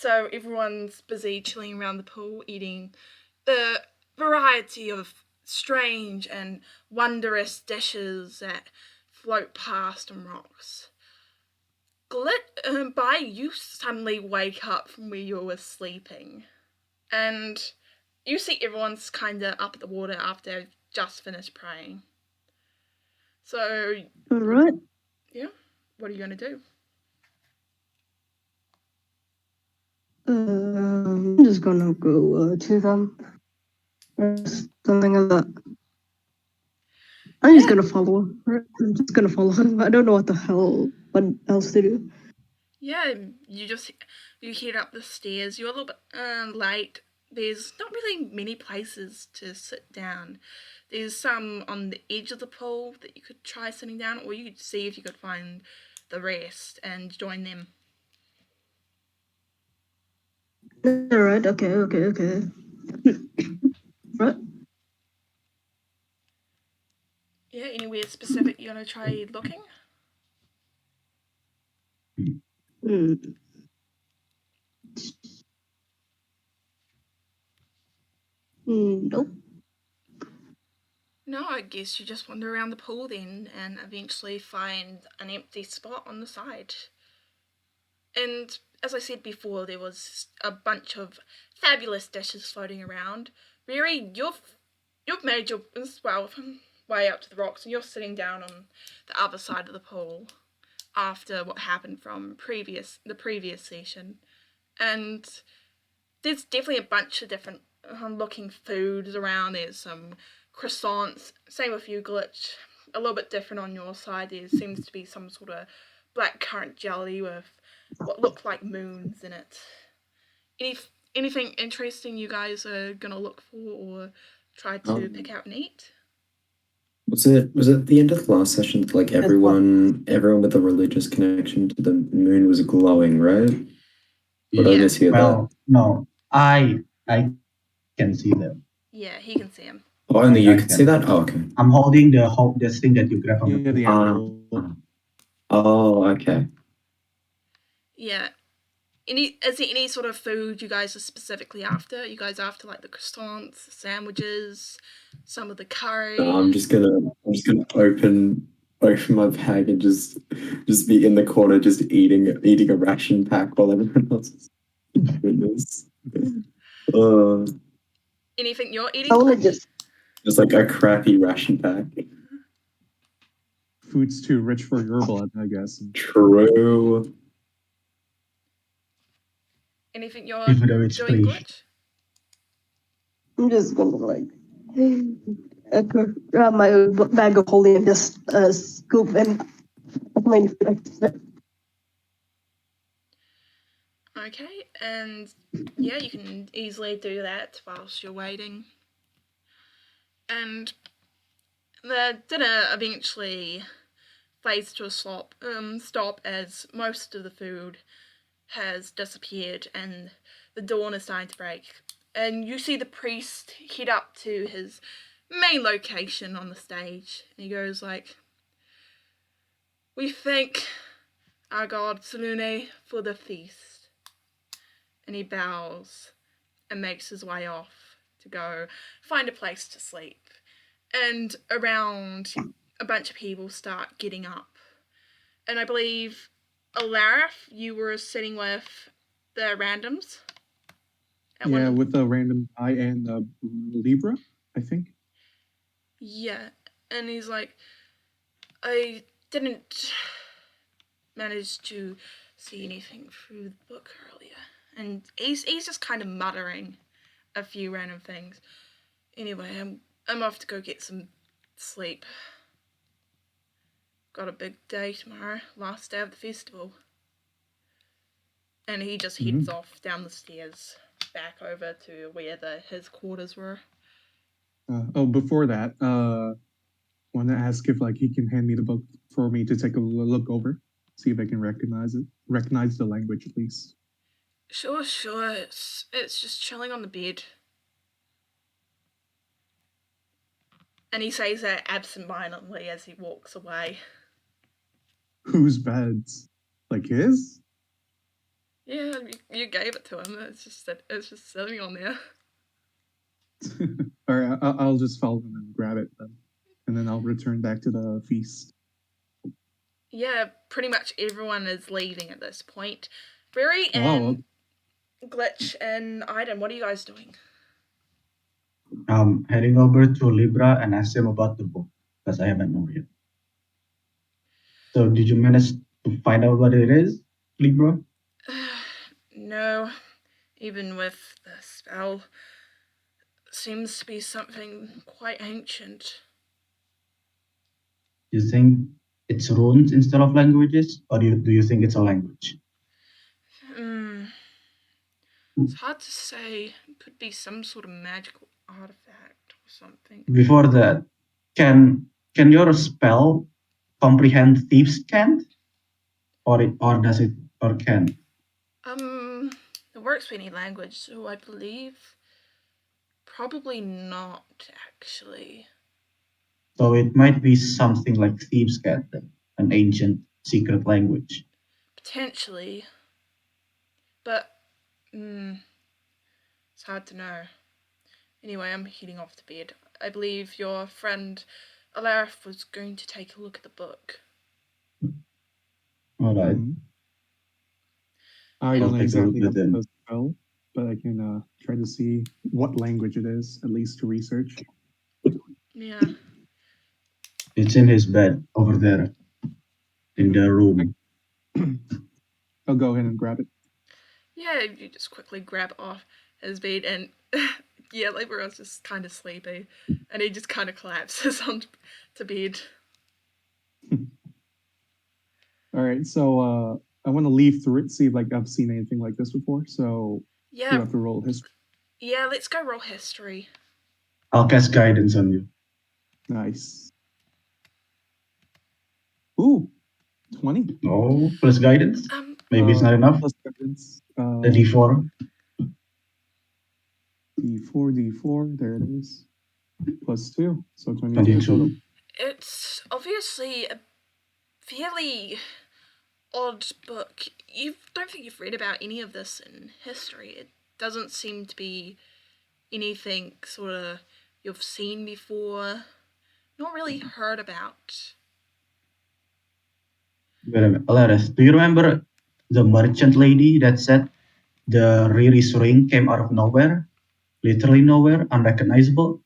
So everyone's busy chilling around the pool, eating the variety of strange and wondrous dishes that float past on rocks. By you suddenly wake up from where you were sleeping, and you see everyone's kinda up at the water after they've just finished praying. So, All right. yeah, what are you gonna do? I'm just gonna go to them or something like that. I'm just gonna follow her. I'm just gonna follow him. I don't know what else to do. Yeah, you head up the stairs. You're a little bit late. There's not really many places to sit down. There's some on the edge of the pool that you could try sitting down, or you could see if you could find the rest and join them. All right. Okay. Right. Yeah, anywhere specific you want to try looking? Hmm. Nope. No, I guess you just wander around the pool then and eventually find an empty spot on the side. And as I said before, there was a bunch of fabulous dishes floating around. Really, you've made your way up to the rocks, and you're sitting down on the other side of the pool after what happened from the previous session. And there's definitely a bunch of different looking foods around. There's some croissants. Same with you, Glitch. A little bit different on your side. There seems to be some sort of black currant jelly with what look like moons in it. Any anything interesting you guys are gonna look for or try to pick out and eat? Was it the end of the last session that, like, everyone with a religious connection to the moon was glowing, right? Or did I mishear that? No, I can see them. Yeah, he can see him. Oh, only you can see that? Oh, okay. I'm holding this thing that you grab from the emerald. Oh, okay. Yeah. Is there any sort of food you guys are specifically after? Are you guys after like the croissants, the sandwiches, some of the curry? No, I'm just gonna open my bag and just be in the corner just eating a ration pack while everyone else is. Goodness. Anything you're eating? Only just like a crappy ration pack. Food's too rich for your blood, I guess. True. Anything you're doing, Glitch? I'm just gonna like grab my bag of holy and just scoop and my Okay, and yeah, you can easily do that whilst you're waiting. And the dinner eventually fades to a stop as most of the food has disappeared and the dawn is starting to break. And you see the priest head up to his main location on the stage, and he goes like, "We thank our god Salune for the feast." And he bows and makes his way off to go find a place to sleep. And around, a bunch of people start getting up. And I believe, Alarif, you were sitting with the randoms? Yeah, with the random guy and the Libra, I think. Yeah, and he's like, I didn't manage to see anything through the book earlier. And he's just kind of muttering a few random things. Anyway, I'm off to go get some sleep. Got a big day tomorrow, last day of the festival. And he just heads off down the stairs, back over to where his quarters were. Before that, want to ask if like he can hand me the book for me to take a look over, see if I can recognize the language at least. Sure. It's just chilling on the bed. And he says that absent-mindedly as he walks away. Whose beds? Like his? Yeah, you gave it to him. It's just sitting on there. All right, I'll just follow him and grab it then, and then I'll return back to the feast. Yeah, pretty much everyone is leaving at this point. Barry Oh, and Glitch and Aiden, what are you guys doing? Heading over to Libra and ask him about the book because I haven't known yet. So, did you manage to find out what it is, Libra? No, even with the spell, seems to be something quite ancient. Do you think it's runes instead of languages, or do you think it's a language? It's hard to say. It could be some sort of magical artifact or something. Before that, can your spell comprehend thieves' cant, or does it or can? It works with any language, so I believe probably not actually. So it might be something like thieves' cant, then, an ancient secret language. Potentially. But it's hard to know. Anyway, I'm heading off to bed. I believe your friend Alarith was going to take a look at the book. All right. I I'll don't take a exactly look have at the them. spell, but I can try to see what language it is, at least to research. Yeah. It's in his bed over there in the room. I'll go ahead and grab it. Yeah, you just quickly grab it off his bed and yeah, Libera's just kind of sleepy and he just kind of collapses onto bed. All right, so I want to leaf through it, see if like I've seen anything like this before. So you Yeah, have to roll history. yeah, let's go roll history. I'll cast guidance on you. Nice. Ooh, 20. Oh, plus guidance? Maybe it's Uh, not enough. plus guidance. The D4. D4, there it is. Plus 2, so 22 22. total. It's obviously a fairly odd book. You don't think you've read about any of this in history. It doesn't seem to be anything sort of you've seen before, not really heard about. Wait a minute. Alaris, do you remember the merchant lady that said the Riri's ring came out of nowhere? Literally nowhere, unrecognizable?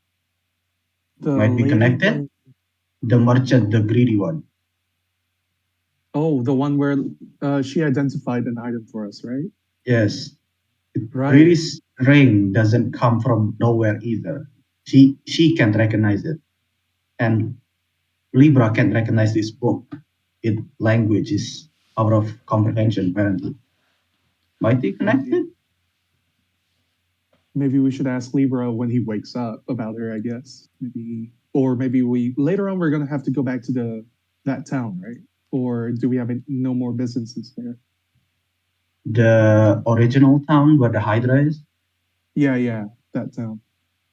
The Might be lady connected? one- The merchant, the greedy one. Oh, the one where she identified an item for us, right? Yes. Right. Riri's ring doesn't come from nowhere either. She can't recognize it. And Libra can't recognize this book. Its language is out of comprehension, apparently. Might be connected? Maybe we should ask Libra when he wakes up about her, I guess. Maybe we later on we're gonna have to go back to that town, right? Or do we have no more businesses there? The original town where the Hydra is? Yeah, that town.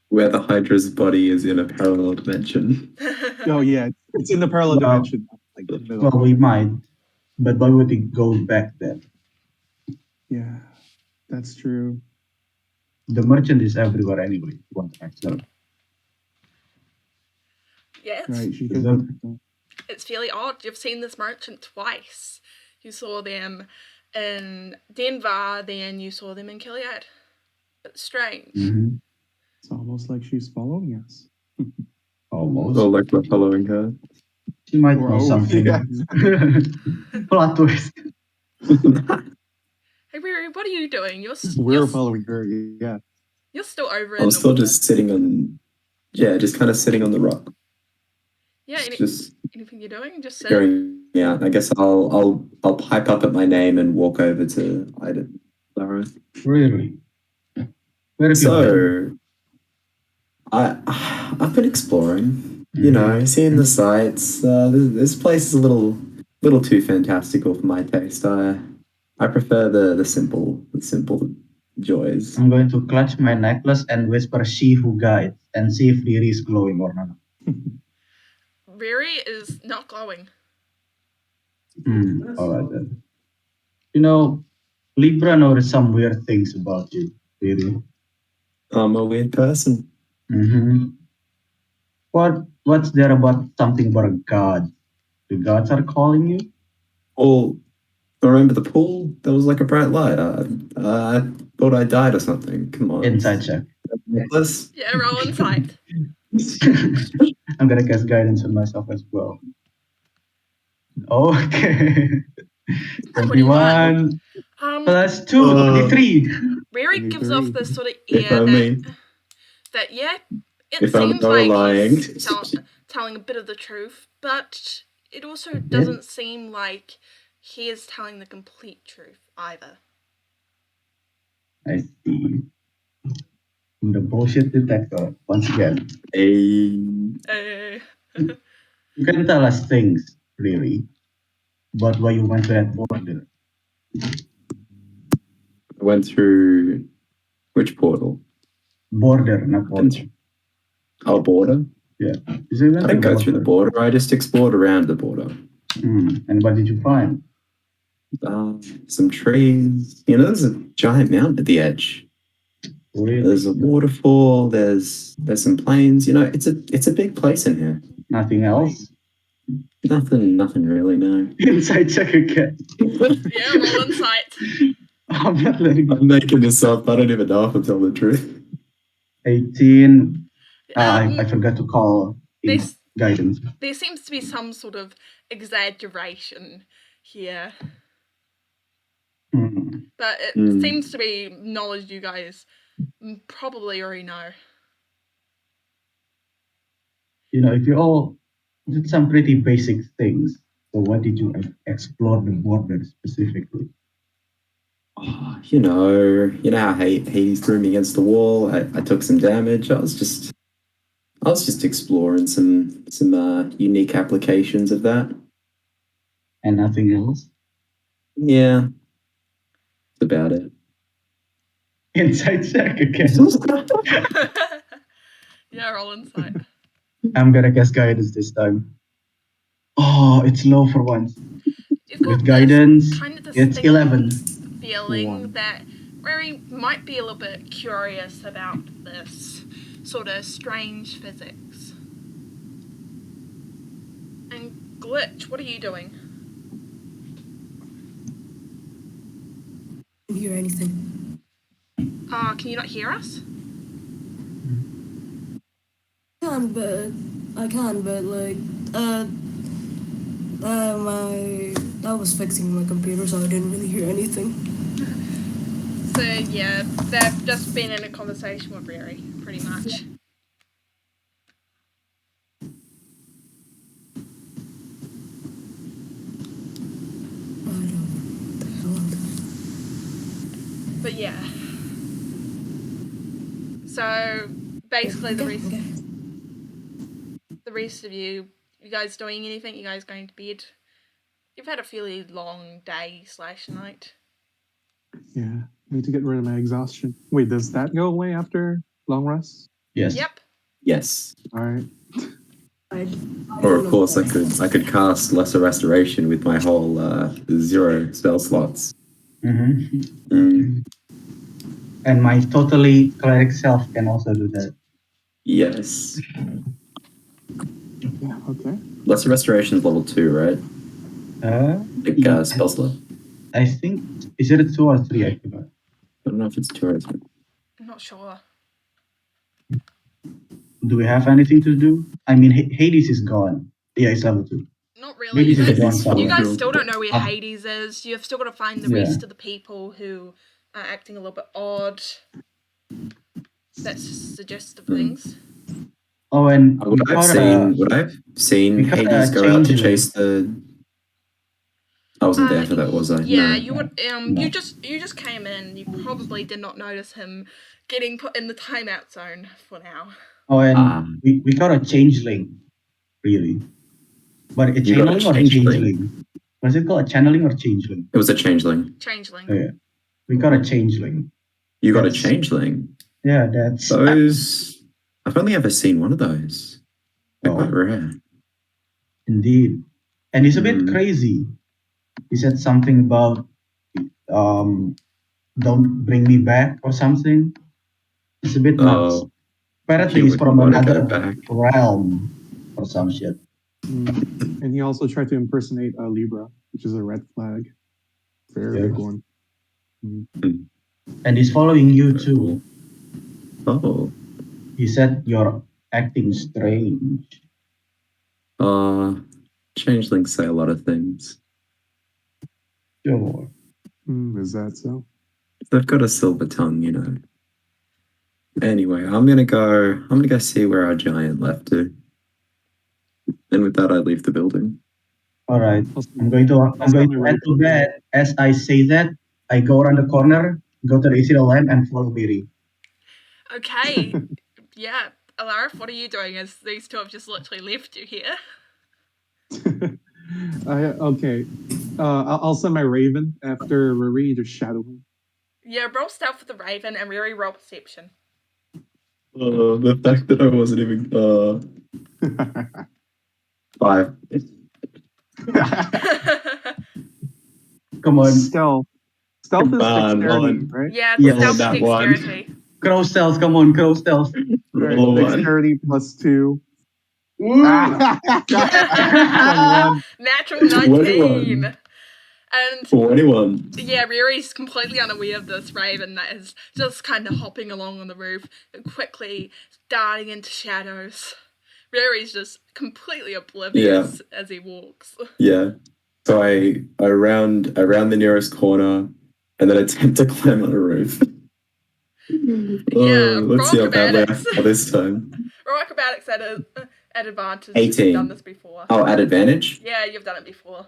Where the Hydra's body is in a parallel dimension. Oh yeah, it's in the parallel Well, dimension. Like in the middle. Well, we might, but why would we go back there? Yeah, that's true. The merchant is everywhere anyway. You want to ask her. Yeah, Right, she Is could. that- it's fairly odd. You've seen this merchant twice. You saw them in Denver, then you saw them in Gilead. It's strange. Mhm. It's almost like she's following us. Almost. Or like we're following her. She might Or- know oh, something. yeah. Plot twist. Hey, Riri, what are you doing? We're following her. Yeah. You're still over in I'm the still water. just sitting on, just kind of sitting on the rock. Yeah, Just anything you're doing? Just sitting? hearing me out. I guess I'll pipe up at my name and walk over to Ida. Lara. Really? Where have you been? So I've been exploring, you know, seeing the sights. This place is a little too fantastical for my taste. I prefer the simple joys. I'm going to clutch my necklace and whisper "She who guides" and see if Riri is glowing or not. Riri is not glowing. All right then. You know, Libra noticed some weird things about you, really. I'm a weird person. Mm-hmm. What's there about something about a god? The gods are calling you? Well, I remember the pool? There was like a bright light. I thought I died or something. Come on. Inside check. Necklace? Yeah, roll insight. I'm gonna cast guidance on myself as well. Okay. 21 plus 2, 23. Rary gives off 23. this sort of If air only. that yeah, it If only seems I were like lying. he's telling a bit of the truth, but it also Mhm. doesn't seem like he is telling the complete truth either. I see. I'm the bullshit detector once again. Hey. You can tell us things, really, about why you went to that border. I went through which portal? Border, not border. Oh, border? Yeah. You say you went I didn't to go through the border. I just explored around the border. And what did you find? Some trees. You know, there's a giant mountain at the edge. Really? There's a waterfall. There's some plains. You know, it's a big place in here. Nothing else? Nothing really. No. Inside check again. Yeah, roll insight. I'm not letting you. I'm making this up. I don't even know if I'm telling the truth. 18. I forgot to call in This guidance. there seems to be some sort of exaggeration here, Hmm. but it seems to be knowledge you guys probably already know. You know, if you all did some pretty basic things, so why did you explore the border specifically? Oh, you know how Hades threw me against the wall. I took some damage. I was just exploring some unique applications of that. And nothing else? Yeah, that's about it. Inside check again. Yeah, roll insight. I'm gonna guess guidance this time. Oh, it's low for once. You've got With this guidance, kind of it's distinct 11. feeling One. that Rary might be a little bit curious about this sort of strange physics. And Glitch, what are you doing? Didn't hear anything. Can you not hear us? I can, but like, I was fixing my computer, so I didn't really hear anything. So yeah, they've just been in a conversation with Rary, pretty much. I don't know what the hell I'm doing. But yeah. So basically, the rest of you guys doing anything? You guys going to bed? You've had a fairly long day / night. Yeah, need to get rid of my exhaustion. Wait, does that go away after long rest? Yes. Yep. Yes. All right. Or of course, I could cast Lesser Restoration with my whole 0 spell slots. Mm-hmm. And my totally cleric self can also do that. Yes. Yeah. Okay. Lesser Restoration is level 2, right? Spell slot. I think, is it a 2 or 3? I forgot. I don't know if it's 2 or 3. I'm not sure. Do we have anything to do? I mean, Hades is gone. Yeah, it's level 2. Not really. Hades is Hades gone. You guys somewhere. still don't know where Hades is. You've still got to find the rest of the people who are acting a little bit odd. That's just the gist of things. Oh, and Would I have seen Hades go out to chase the... I wasn't there for that, was I? Yeah, No. you would. No. You just came in. You probably did not notice him getting put in the timeout zone for now. Oh, and we got a changeling, really. But a You got a channeling or a changeling? changeling? Was it called a channeling or changeling? It was a changeling. Changeling. Oh, yeah. We got a changeling. You got a changeling? Yeah, that's... Those... I've only ever seen one of those. They're quite rare. Indeed. And it's a bit crazy. He said something about don't bring me back or something. It's a bit nuts. Oh, Apparently, you he's from wouldn't want to go another back. realm or some shit. And he also tried to impersonate a Libra, which is a red flag. Very Yeah. big one. And he's following you Very too. cool. Oh, He said you're acting strange. changelings say a lot of things. Sure. Is that so? They've got a silver tongue, you know. Anyway, I'm gonna go see where our giant left to. And with that, I leave the building. All right. Also, I'm going to also my head to bed. As I say that, I go around the corner, go to the ethereal lamp, and follow Biri. Okay. Yeah. Alarif, what are you doing as these two have just literally left you here? Okay. I'll send my Raven after Riri to shadow him. Yeah, roll stealth for the Raven and Riri roll perception. The fact that I wasn't even 5. Come on. Stealth. Stealth is Come dexterity, on. right? Yeah, Yes. stealth That and one. dexterity. Crow stealth. Come on, crow stealth. Right, Roll a 1. dexterity +2. Ooh. 21. Natural 21. 19. And 21. yeah, Riri's completely unaware of this Raven that is just kind of hopping along on the roof and quickly darting into shadows. Riri's just completely oblivious as he walks. Yeah. So I round the nearest corner and then attempt to climb on a roof. Yeah, Let's see how badly I acrobatics. fall this time. Roll acrobatics at advantage. 18. You've done this before. Oh, at advantage? Yeah, you've done it before.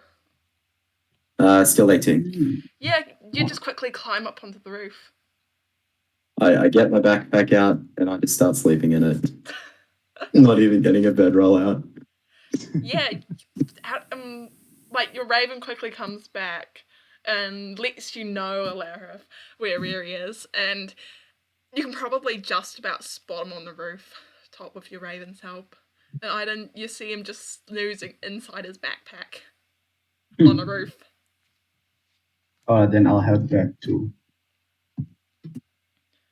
Still 18. Yeah, you just quickly climb up onto the roof. I get my backpack out and I just start sleeping in it. Not even getting a bedroll out. Yeah, like your Raven quickly comes back and lets you know, Alara, where Riri is, and you can probably just about spot him on the roof top with your Raven's help. And Iden, you see him just snoozing inside his backpack on the roof. Then I'll head back to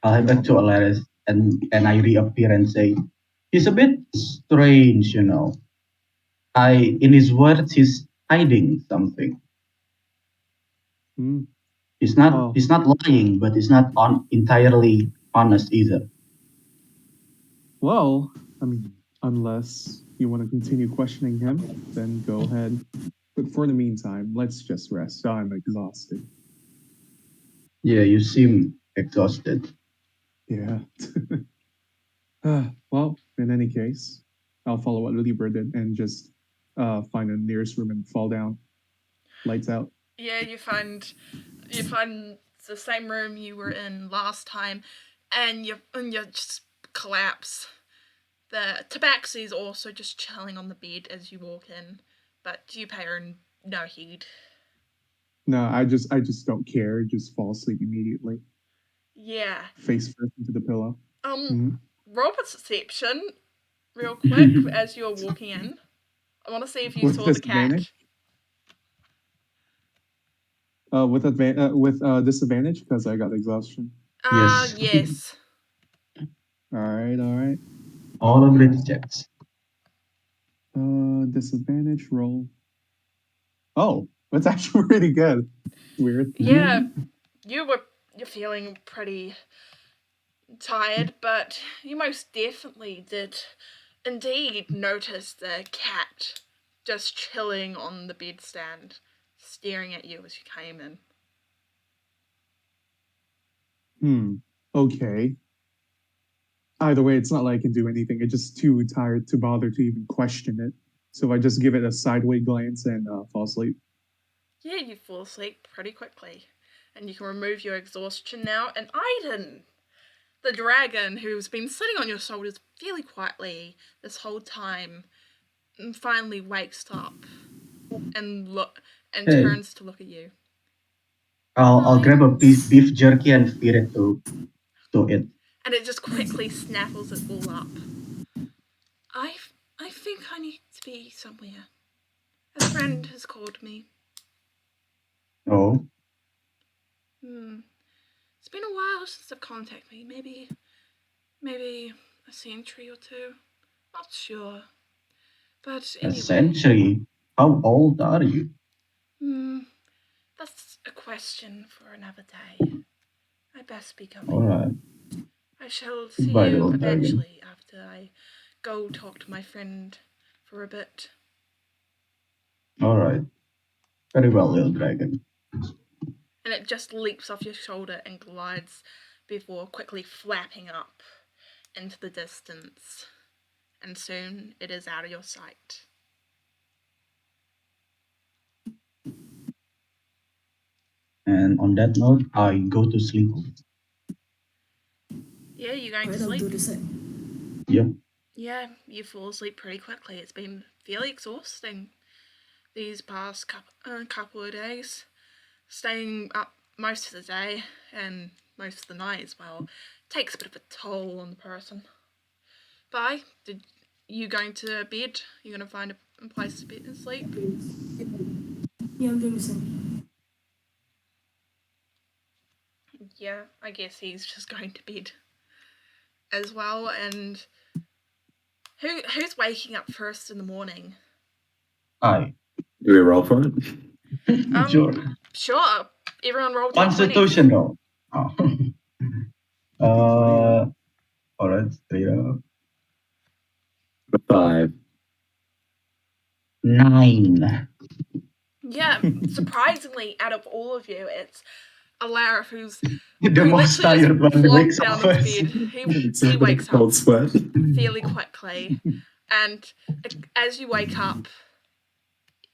Alaris and I reappear and say, he's a bit strange, you know. In his words, he's hiding something. Hmm. He's not Oh. he's not lying, but he's not entirely honest either. Well, I mean, unless you want to continue questioning him, then go ahead. But for the meantime, let's just rest. I'm exhausted. Yeah, you seem exhausted. Yeah. Well, in any case, I'll follow what Libra did and just find the nearest room and fall down. Lights out. Yeah, you find the same room you were in last time, and you just collapse. The tabaxi's also just chilling on the bed as you walk in, but you pay her no heed. No, I just don't care. Just fall asleep immediately. Yeah. Face first into the pillow. Roll perception real quick as you're walking in. I want to see if you With saw the cat. disadvantage? With disadvantage because I got exhaustion. Yes. All right. All of the checks. Disadvantage roll. Oh, that's actually pretty good. Weird. Yeah, you're feeling pretty tired, but you most definitely did indeed notice the cat just chilling on the bedstand, staring at you as you came in. Okay. Either way, it's not like I can do anything. I'm just too tired to bother to even question it. So I just give it a sideways glance and fall asleep. Yeah, you fall asleep pretty quickly, and you can remove your exhaustion now. And Iden, the dragon who's been sitting on your shoulders fairly quietly this whole time, finally wakes up and Hey. turns to look at you. I'll grab a piece beef jerky and feed it to it. And it just quickly snaffles it all up. I think I need to be somewhere. A friend has called me. Oh. been a while since they've contacted me. Maybe a century or two. Not sure. But A anyway. century? How old are you? That's a question for another day. I best be going. Alright. I shall see Goodbye, you little dragon. eventually after I go talk to my friend for a bit. Alright. Very well, little dragon. And it just leaps off your shoulder and glides before quickly flapping up into the distance. And soon it is out of your sight. And on that note, I go to sleep. Yeah, you going to Alright, I'll do sleep? the same. Yep. Yeah, you fall asleep pretty quickly. It's been fairly exhausting these past couple of days. Staying up most of the day and most of the night as well takes a bit of a toll on the person. Bye. Did you going to bed? You gonna find a place to bed and sleep? Yeah, I'm doing the same. Yeah, I guess he's just going to bed as well. And who's waking up first in the morning? I. Do we roll for it? Sure. Sure. Everyone roll to Constitution roll. Oh. Alright, straight up. 5. 9. Yeah, surprisingly, out of all of you, it's Alarif who's The most literally tired one plonked wakes down up on first. his bed. He He wakes up cold sweat. fairly quickly, and as you wake up,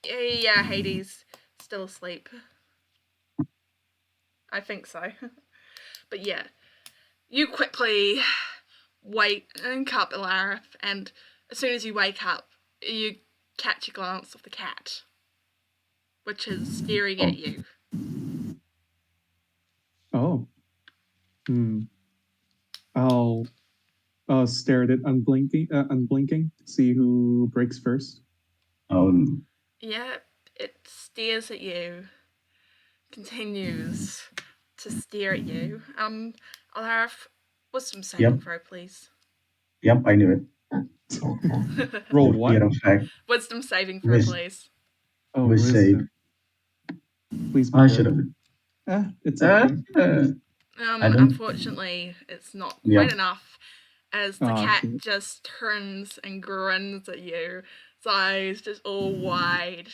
yeah, Hades still asleep. I think so. But yeah, you quickly wake up, Alarif, and as soon as you wake up, you catch a glance of the cat, which is staring at you. Oh. I'll stare at it unblinking to see who breaks first. Yeah, it stares at you, continues to stare at you. I'll have wisdom saving throw, please. Yep, I knew it. Roll The what? fear of fact. Wisdom saving throw, please. Oh, We wisdom. Please be I good. should have. It's okay. Unfortunately, it's not quite enough, as the cat shit. just turns and grins at you, its eyes just all wide,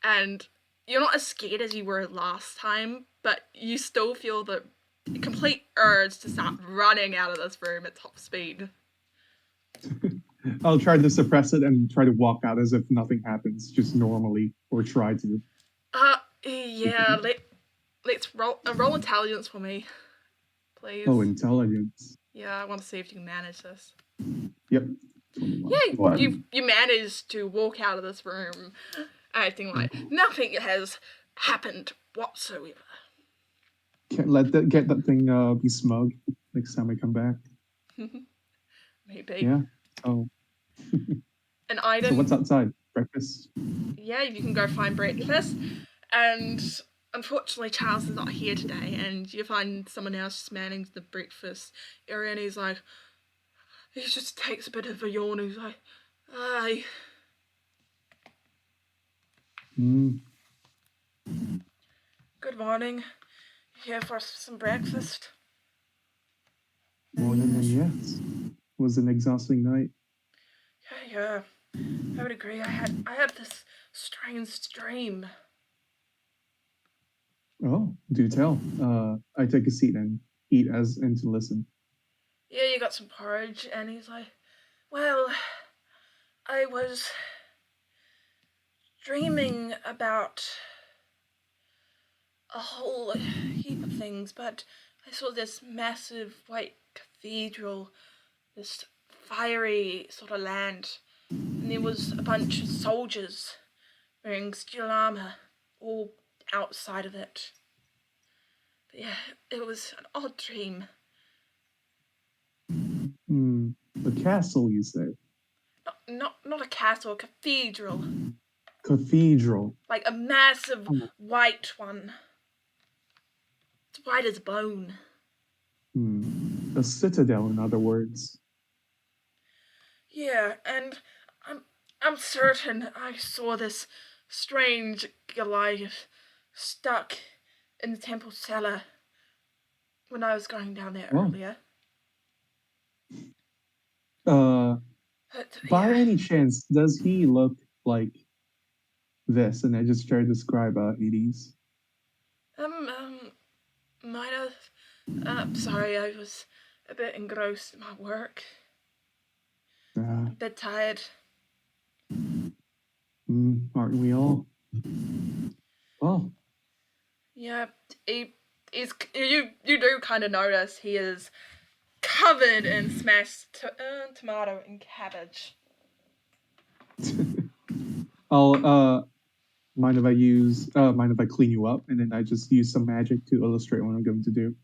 and you're not as scared as you were last time, but you still feel the complete urge to start running out of this room at top speed. I'll try to suppress it and try to walk out as if nothing happens, just normally, or try to. Yeah, let's roll intelligence for me, please. Oh, intelligence. Yeah, I want to see if you can manage this. Yep. Yeah, you managed to walk out of this room acting like nothing has happened whatsoever. Can't get that thing be smug next time I come back. Maybe. Yeah. Oh. An item. So what's outside? Breakfast? Yeah, you can go find breakfast. And unfortunately, Charles is not here today, and you find someone else just manning the breakfast area, and he's like, he just takes a bit of a yawn, and he's like, "Aye." Good morning. Here for some breakfast? Morning, and yes. It was an exhausting night. Yeah. I would agree. I had this strange dream. Oh, do tell. I take a seat and eat and to listen. Yeah, you got some porridge, and he's like, well, I was dreaming about a whole heap of things, but I saw this massive white cathedral, this fiery sort of land, and there was a bunch of soldiers wearing steel armor all outside of it. But yeah, it was an odd dream. A castle, you say? Not a castle, a cathedral. Cathedral. Like a massive white one. It's white as bone. A citadel, in other words. Yeah, and I'm certain I saw this strange Goliath stuck in the temple cellar when I was going down there Oh. earlier. But, By yeah. any chance, does he look like this? And I just try to describe Hades. Might have. Sorry, I was a bit engrossed in my work. A bit tired. Aren't we all? Well, Yeah, he's you do kind of notice he is covered in smashed tomato and cabbage. I'll mind if I clean you up, and then I just use some magic to illustrate what I'm going to do.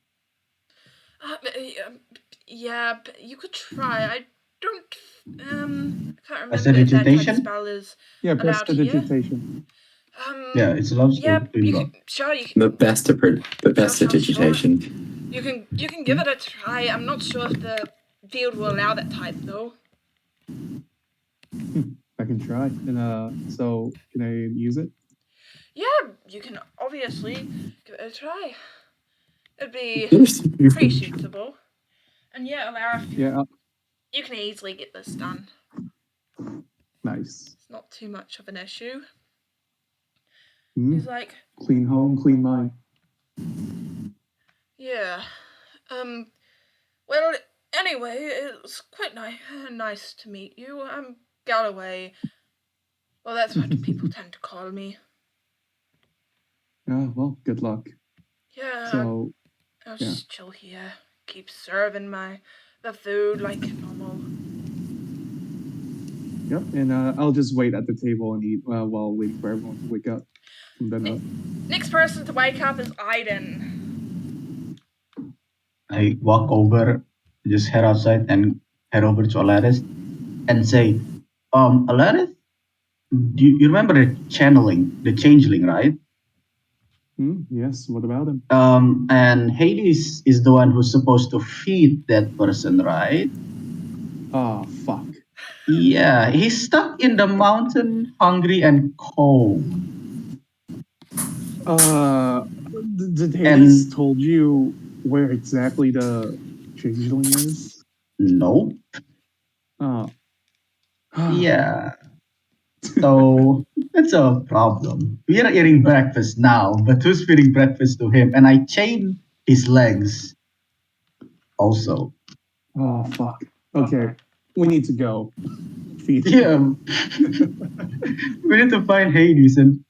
Yeah, but you could try. I don't. I can't remember if that type of Prestidigitation? spell is Yeah, allowed here. prestidigitation. Yeah, it's allowed Yeah, to clean you you can. up. Sure, you can. The best of Sure. digitation. You can give it a try. I'm not sure if the field will allow that type though. I can try. And so can I use it? Yeah, you can obviously give it a try. It'd be Yes. pretty suitable. And yeah, Alara, Yeah. you can easily get this done. Nice. It's not too much of an issue. Hmm. He's like, Clean home, clean mind. yeah. Well, anyway, it was quite nice to meet you. I'm Galloway. Well, that's what people tend to call me. Yeah. Well, good luck. Yeah. So I'll just chill here. Keep serving the food like normal. Yep, and I'll just wait at the table and eat while waiting for everyone to wake up. And then Next person to wake up is Aiden. I walk over, just head outside and head over to Alaris and say, Alaris, do you remember the changeling, right? Yes, what about him? And Hades is the one who's supposed to feed that person, right? Oh, fuck. Yeah, he's stuck in the mountain, hungry and cold. Did Hades told you where exactly the changeling is? Nope. Oh. Yeah. So that's a problem. We are eating breakfast now, but who's feeding breakfast to him? And I chain his legs also. Oh, fuck. Okay, we need to go. Feed. Yeah. We need to find Hades and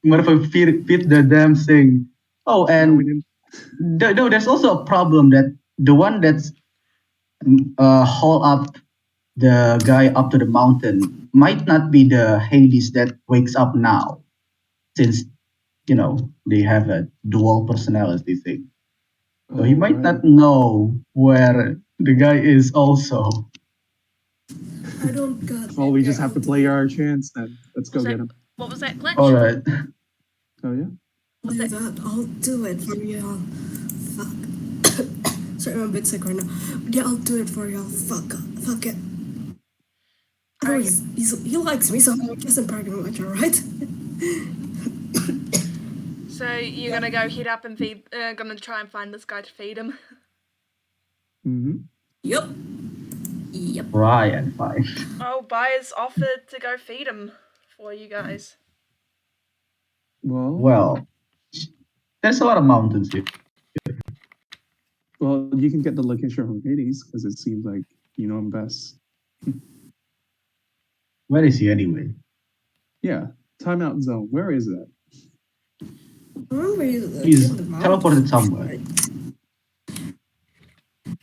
motherfucker feed the damn thing. Oh, and no, there's also a problem that the one that's haul up the guy up to the mountain might not be the Hades that wakes up now, since they have a dual personality thing. So he might not know where the guy is also. I don't got Well, we just have to play our chance then. Let's go get him. What was that glitch? All right. Oh, yeah? I'll do that. I'll do it for y'all. Fuck. Sorry, I'm a bit sick right now. But yeah, I'll do it for y'all. Fuck it. I know he likes me, so I guess I'm pretty much alright. So you're gonna go head up and feed? Gonna try and find this guy to feed him? Yep. Try and find. Oh, Byers offered to go feed him for you guys. Well, there's a lot of mountains here. Well, you can get the location from Hades because it seems like you know him best. Where is he anyway? Yeah, timeout zone. Where is that? He's teleported somewhere.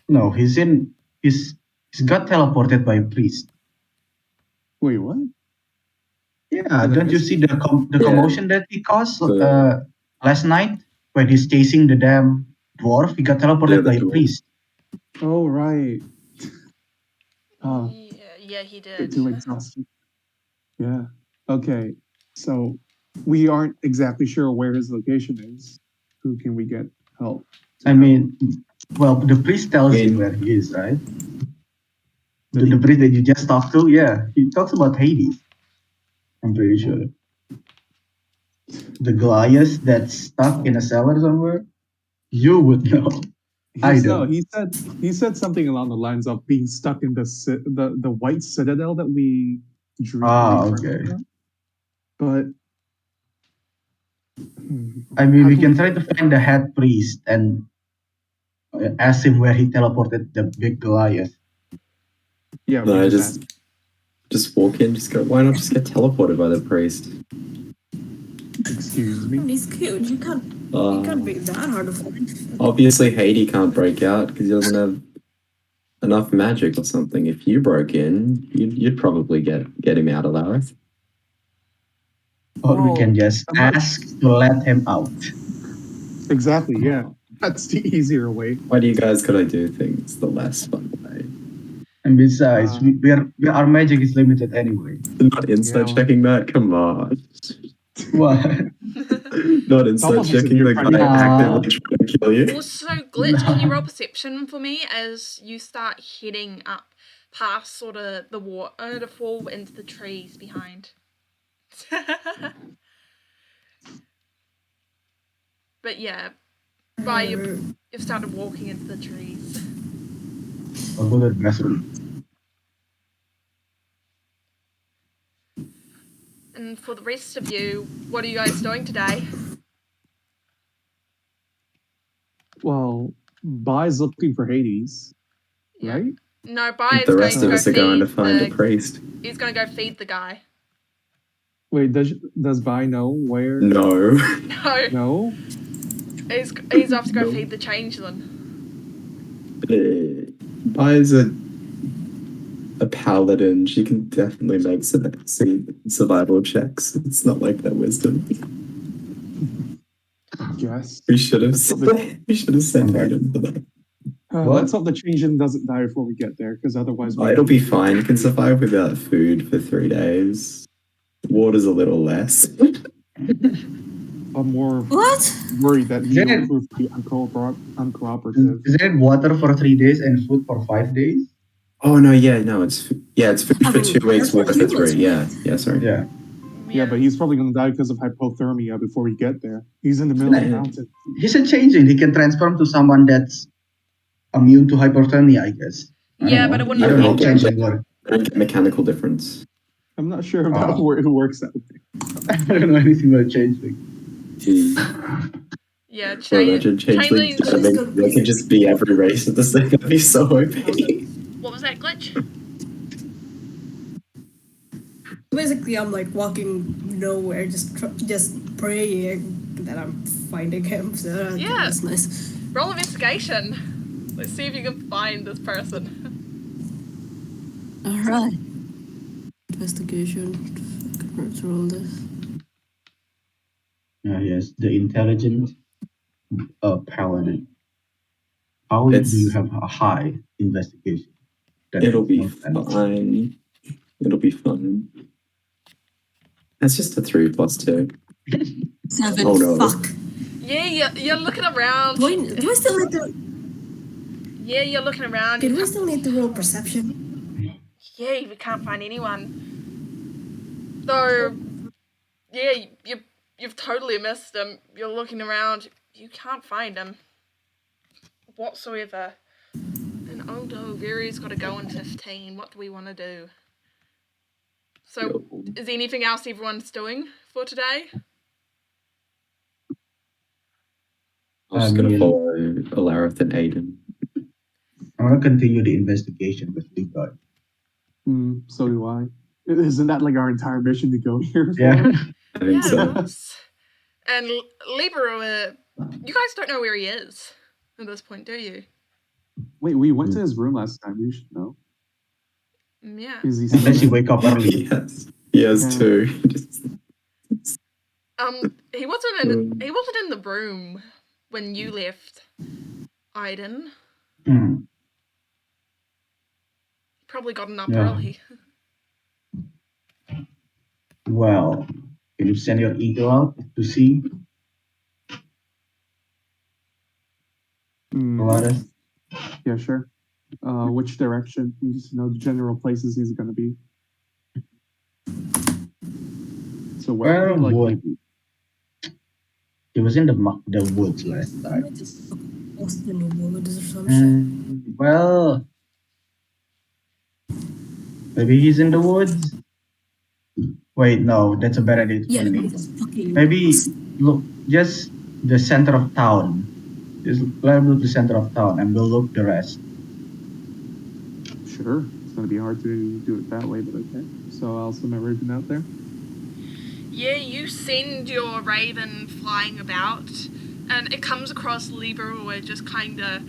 No, he's got teleported by a priest. Wait, what? Yeah, don't you see the commotion that he caused last night when he's chasing the damn dwarf? He got teleported by a priest. Oh, right. Oh, yeah, he did. bit too exhausted. Yeah. Okay. So we aren't exactly sure where his location is. Who can we get help? I mean, well, the priest tells him where he is, right? The priest that you just talked to, yeah, he talks about Hades. I'm pretty sure. The Goliath that's stuck in a cellar somewhere. You would know. I don't. He said something along the lines of being stuck in the white citadel that we drew. Okay. But I mean, we can try to find the head priest and ask him where he teleported the big Goliath. yeah, No, we just walk in, just go. Why not just get teleported by the priest? excuse me. He's cute. You can't be that hard to find. Obviously, Hades can't break out because he doesn't have enough magic or something. If you broke in, you'd probably get him out, Alarith. Or we can Well, just ask to let him out. Exactly, yeah. That's the easier way. Why do you guys gotta do things the less fun way? And besides, our magic is limited anyway. Not insight checking that? Come on. What? Not insight checking the guy actively trying to kill you. Also, Glitch, can you roll perception for me as you start heading up past sort of the water to fall into the trees behind? But yeah, you've started walking into the trees. I'll go to the bathroom. And for the rest of you, what are you guys doing today? Well, Bai's looking for Hades, right? No, Bai is The going rest to of go us are going to feed find a priest. He's going to go feed the guy. Wait, does Bai know where? No. No. No? He's off to go feed the changeling. Bai's a paladin. She can definitely make survival checks. It's not like that wisdom. Yes. We should have sent Aiden for that. Let's hope the changeling doesn't die before we get there, because otherwise It'll be fine. You can survive without food for 3 days. Water's a little less. I'm more worried that he will prove to be uncooperative. Is it water for 3 days and food for 5 days? Oh no, it's food for 2 weeks, water for 3. Yeah, sorry. Yeah, but he's probably going to die because of hypothermia before we get there. He's in the middle of the mountain. He's a changeling. He can transform to someone that's immune to hypothermia, I guess. But it wouldn't I don't get mechanical difference. I'm not sure about who works that way. I don't know anything about changeling. Yeah, changelings. They can just be every race at the same. That'd be so OP. What was that, Glitch? Basically, I'm like walking nowhere, just praying that I'm finding him. So that's nice. Roll investigation. Let's see if you can find this person. All right. Investigation. Let's roll this. Yes, the intelligent paladin. How do you have a high investigation? It'll be fine. It'll be fun. That's just a 3 plus 2. 7. Oh no. Fuck. Yeah, you're looking around. Do I still need to? Yeah, you're looking around. Did we still need to roll perception? Yeah, we can't find anyone. So, yeah, you've totally missed him. You're looking around. You can't find him whatsoever. And oh no, Gary's got to go in 15. What do we want to do? So, is there anything else everyone's doing for today? I'm just going to follow Alarith and Aiden. I want to continue the investigation with Levi. So do I. Isn't that like our entire mission to go here? Yeah. I think so. And Libra, you guys don't know where he is at this point, do you? Wait, we went to his room last time. We should know. Yeah. Is he Unless you wake up early. Yes. He has 2. He wasn't in the room when you left, Aiden. Probably gotten up early. Well, can you send your eagle out to see? Dolores? Yeah, sure. Which direction? You just know the general places he's gonna be. So where would he Well, likely wood. be? He was in the woods last I time. might just fucking lost in the woods or some shit. Well, maybe he's in the woods. Wait, no, that's a bad idea Yeah, for me. it's fucking Maybe look just the center of town. Just let look the center of town, and we'll look the rest. Sure. It's gonna be hard to do it that way, but okay. So I'll send my raven out there. Yeah, you send your raven flying about, and it comes across Libra, who are just kind of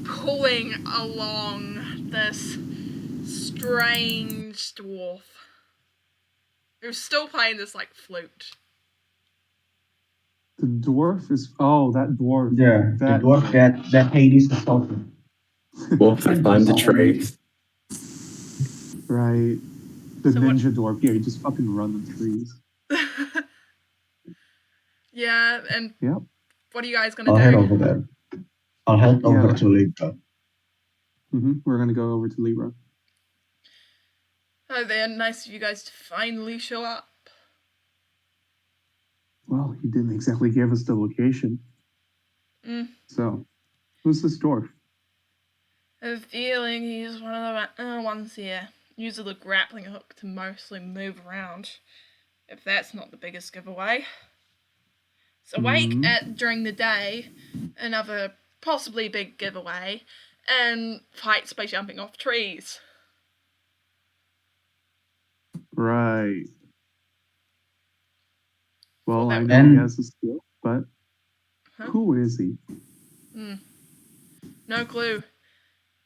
pulling along this strange dwarf who's still playing this like flute. The dwarf is that dwarf. Yeah, the That dwarf that Hades assaulted. Wolf to find the trees. right. The So what- ninja dwarf. Yeah, you just fucking run the trees. Yeah, and Yep. what are you guys gonna I'll do? head over there. I'll head over Yeah. to Libra. We're gonna go over to Libra. Oh, they're nice of you guys to finally show up. Well, he didn't exactly give us the location. So, who's this dwarf? I have a feeling he's one of the ones here. Uses the grappling hook to mostly move around. If that's not the biggest giveaway. So wake during the day, another possibly big giveaway, and fights by jumping off trees. Right. Well, that I would- know he And- has a skill, but Huh? who is he? No clue.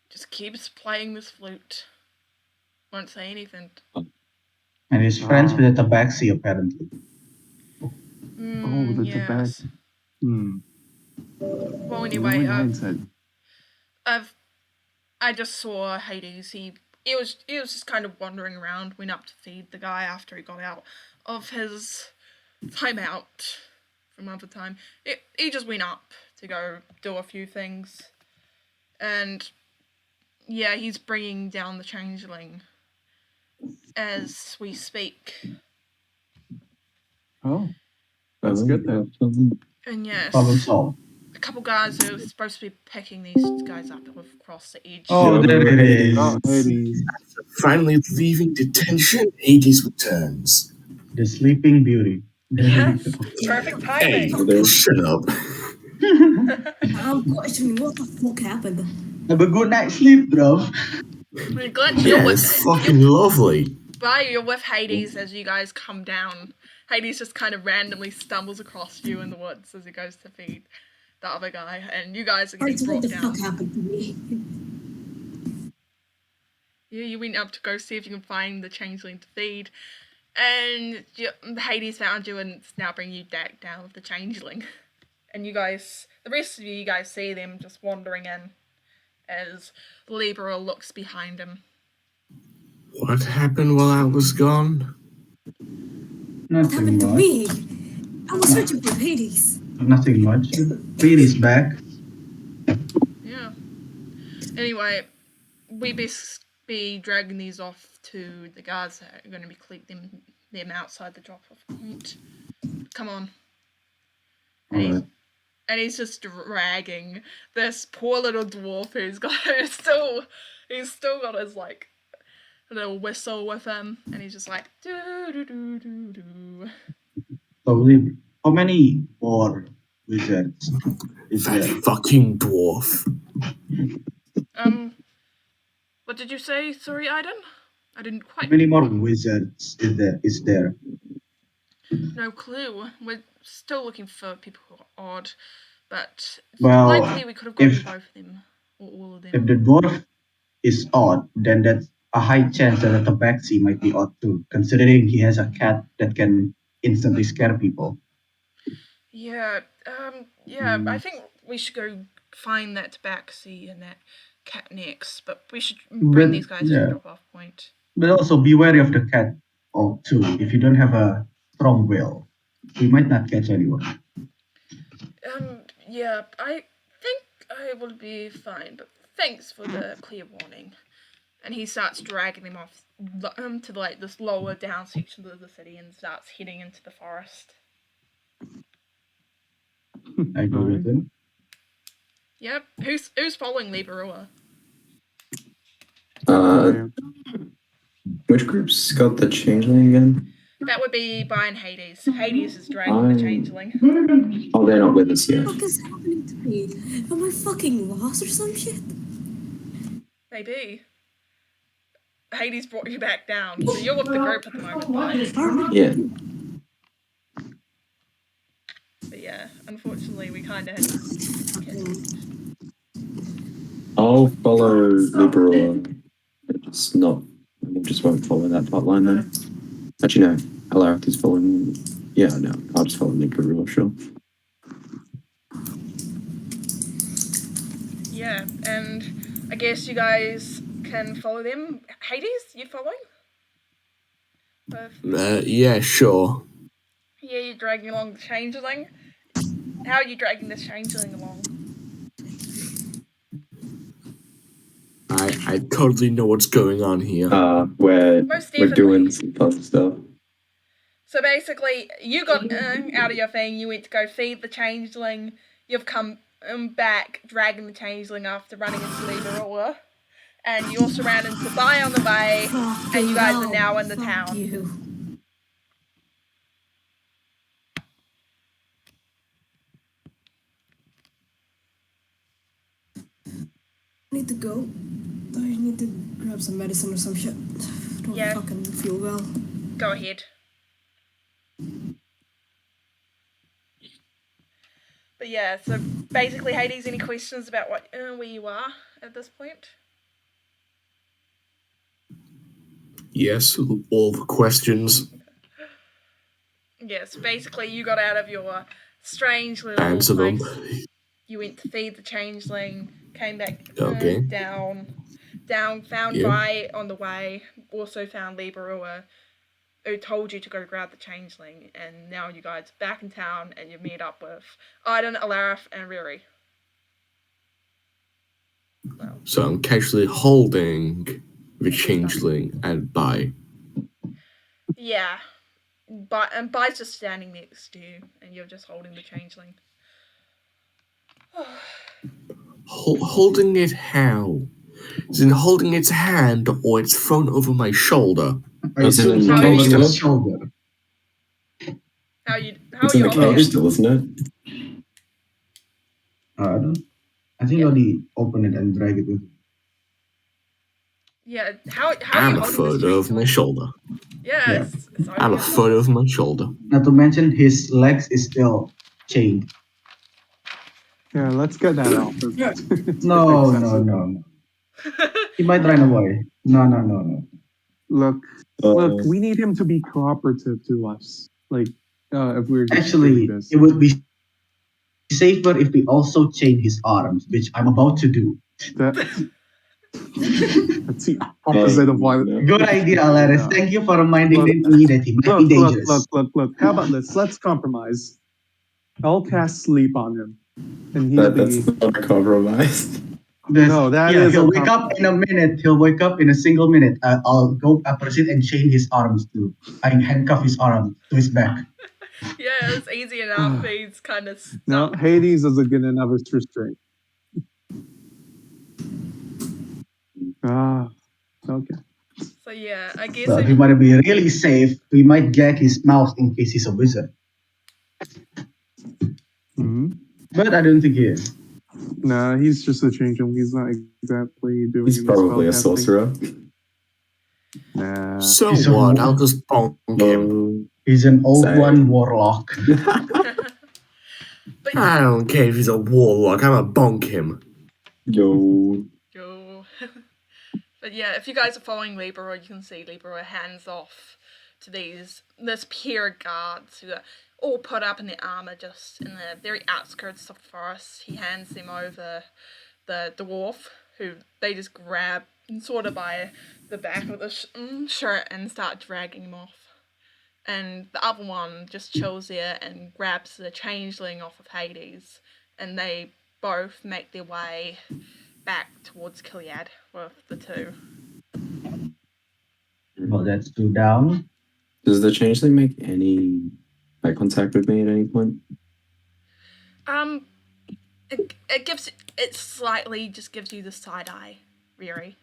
Just keeps playing this flute. Won't say anything. And he's friends with the tabaxi, apparently. The yes. tobacco. Well, You know anyway, what hindsight? I just saw Hades. He was just kind of wandering around. Went up to feed the guy after he got out of his timeout from other time. He just went up to go do a few things, and yeah, he's bringing down the changeling as we speak. Oh, that's good then. And yes, Problem solved. a couple guys who are supposed to be picking these guys up have crossed the edge. Oh, there it is. Oh, Hades. Finally leaving detention, Hades returns. The Sleeping Beauty. Yes, perfect Hey, timing. shut up. I'm questioning what the fuck happened. Have a good night's sleep, bro. I'm glad Yeah, it's fucking lovely. you're with Hades as you guys come down. Hades just kind of randomly stumbles across you in the woods as he goes to feed the other guy, and you guys are Alright, getting so what brought the down. fuck happened to me? Yeah, you went up to go see if you can find the changeling to feed, and Hades found you and it's now bringing you back down with the changeling. And you guys, the rest of you guys see them just wandering in as Libra looks behind him. What happened while I was gone? What Nothing happened to much. me? I was searching for Hades. Nothing much. Reed is back. Yeah. Anyway, we best be dragging these off to the guards that are going to be collecting them outside the drop-off point. Come on. Alright. And he's just dragging this poor little dwarf who's still got his like little whistle with him, and he's just like do do do do do. So, Libra, how many more wizards is That there? fucking dwarf. What did you say? Sorry, Aiden? I didn't How quite. many more wizards is there? No clue. We're still looking for people who are odd, but it's Well, likely we could have gotten if- both of them or all of them. If the dwarf is odd, then that's a high chance that the tabaxi might be odd too, considering he has a cat that can instantly scare people. Yeah, I think we should go find that tabaxi and that cat next, but we should bring But, these guys to yeah. the drop-off point. But also be wary of the cat too. If you don't have a strong will, you might not catch anyone. Yeah, I think I will be fine, but thanks for the clear warning. And he starts dragging him off to like this lower down section of the city and starts heading into the forest. I go with him. Yep. Who's following Liberua? Which group's got the changeling again? That would be Brian Hades. Hades is dragging the changeling. Oh, they're not with us yet. What is happening to me? Am I fucking lost or some shit? Maybe. Hades brought you back down, so you're with the group at the moment, Brian. Yeah. But yeah, unfortunately we kinda had I'll follow Libera. Just not. I just won't follow that plotline though. Actually, no. Alaric is following. Yeah, no. I'll just follow Libera, sure. Yeah, and I guess you guys can follow them. Hades, you following? Yeah, sure. Yeah, you're dragging along the changeling. How are you dragging this changeling along? I totally know what's going on here. We're Most doing definitely. some fun stuff. So basically, you got out of your thing, you went to go feed the changeling, you've come back dragging the changeling after running into Liberua, and you also ran into Bai on the way, and you guys are now in the town. You. I need to go. I need to grab some medicine or some shit. Don't Yeah. fucking feel well. Go ahead. But yeah, so basically, Hades, any questions about where you are at this point? Yes, all the questions. Yes, basically, you got out of your strange little Answer them. place. You went to feed the changeling, came back Okay. down, found Yeah. Bai on the way, also found Liberua, who told you to go grab the changeling, and now you guys are back in town and you meet up with Aiden, Alarif, and Riri. Well, So I'm casually holding the changeling and Bai. yeah. And Bai's just standing next to you, and you're just holding the changeling. Holding it how? Is it holding its hand or it's thrown over my shoulder? I Is it assume in the over cage your still? shoulder. How It's are in you the holding cage it? still, isn't it? I don't. I think Yeah. I'll open it and drag it with me. Yeah, how are I'm you a holding this photo of my changeling? shoulder. Yeah, Yeah. it's over I'm a your photo shoulder. of my shoulder. Not to mention his legs is still chained. Yeah, let's get that off. Yeah. It's No, excessive. no. He might run away. No. Look, we need him to be cooperative to us. Like, if we're just Actually, doing this. it would be safer if we also chain his arms, which I'm about to do. That's the opposite of what. No. Good idea, Alaris. No. Thank you for reminding Look, me that he might be dangerous. Look. How about this? Let's compromise. I'll cast sleep on him, and he's That's not a compromise. No, that is he'll a wake up in a minute. He'll wake up in a single minute. I'll go proceed and chain his arms too. I handcuff his arm to his back. Yeah, it's easy enough. He's kind of stuck. No, Hades isn't good enough as restraint. Okay. So yeah, I guess But if we might be really safe, we might gag his mouth in case he's a wizard. Mm-hmm. But I don't think he is. Nah, he's just a changeling. He's not exactly doing He's any probably a spellcasting. sorcerer. Nah. So He's a what? warlock. I'll just bonk him. He's an old Same. one warlock. But I don't care if he's a warlock. I'm gonna bonk him. Yo. Yo. But yeah, if you guys are following Libera, you can see Libera hands off to this pair of guards who are all put up in their armor, just in the very outskirts of the forest. He hands them over the dwarf, who they just grab sort of by the back of the shirt and start dragging him off. And the other one just chills there and grabs the changeling off of Hades, and they both make their way back towards Kiliad with the two. Well, that's 2 down. Does the changeling make any eye contact with me at any point? It slightly just gives you the side eye, really.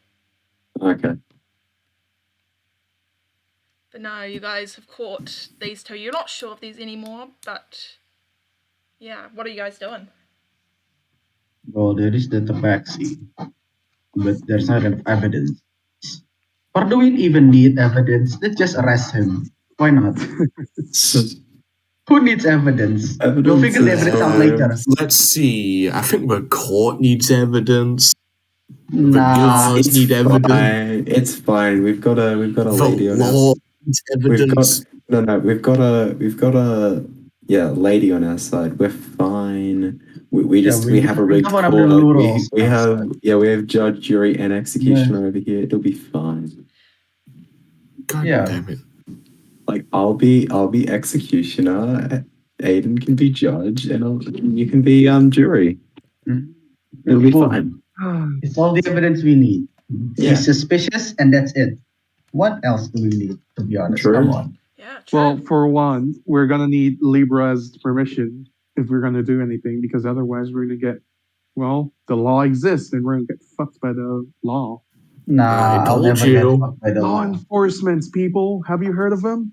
Okay. But no, you guys have caught these two. You're not sure if there's any more, but yeah, what are you guys doing? Well, there is the tabaxi, but there's not enough evidence. Or do we even need evidence? Let's just arrest him. Why not? Who needs evidence? We'll Evidence figure the is evidence out fine. later. Let's see. I think the court needs evidence. The Nah, guards need evidence. Fine. It's fine. We've got a The lady on our law needs evidence. we've got a lady on our side. We're fine. We have a rigged one of the court. rules. We have judge, jury, and executioner over here. It'll be fine. God Yeah. damn it. Like I'll be executioner. Aiden can be judge, and you can be jury. It'll be fine. It's all the evidence we need. Yeah. He's suspicious, and that's it. What else do we need, to be honest? True. Come on. Yeah, true. Well, for one, we're gonna need Libra's permission if we're gonna do anything, because otherwise we're gonna get, well, the law exists and we're gonna get fucked by the law. Nah, I I'll told never you. get fucked by the Law law. enforcement, people. Have you heard of them?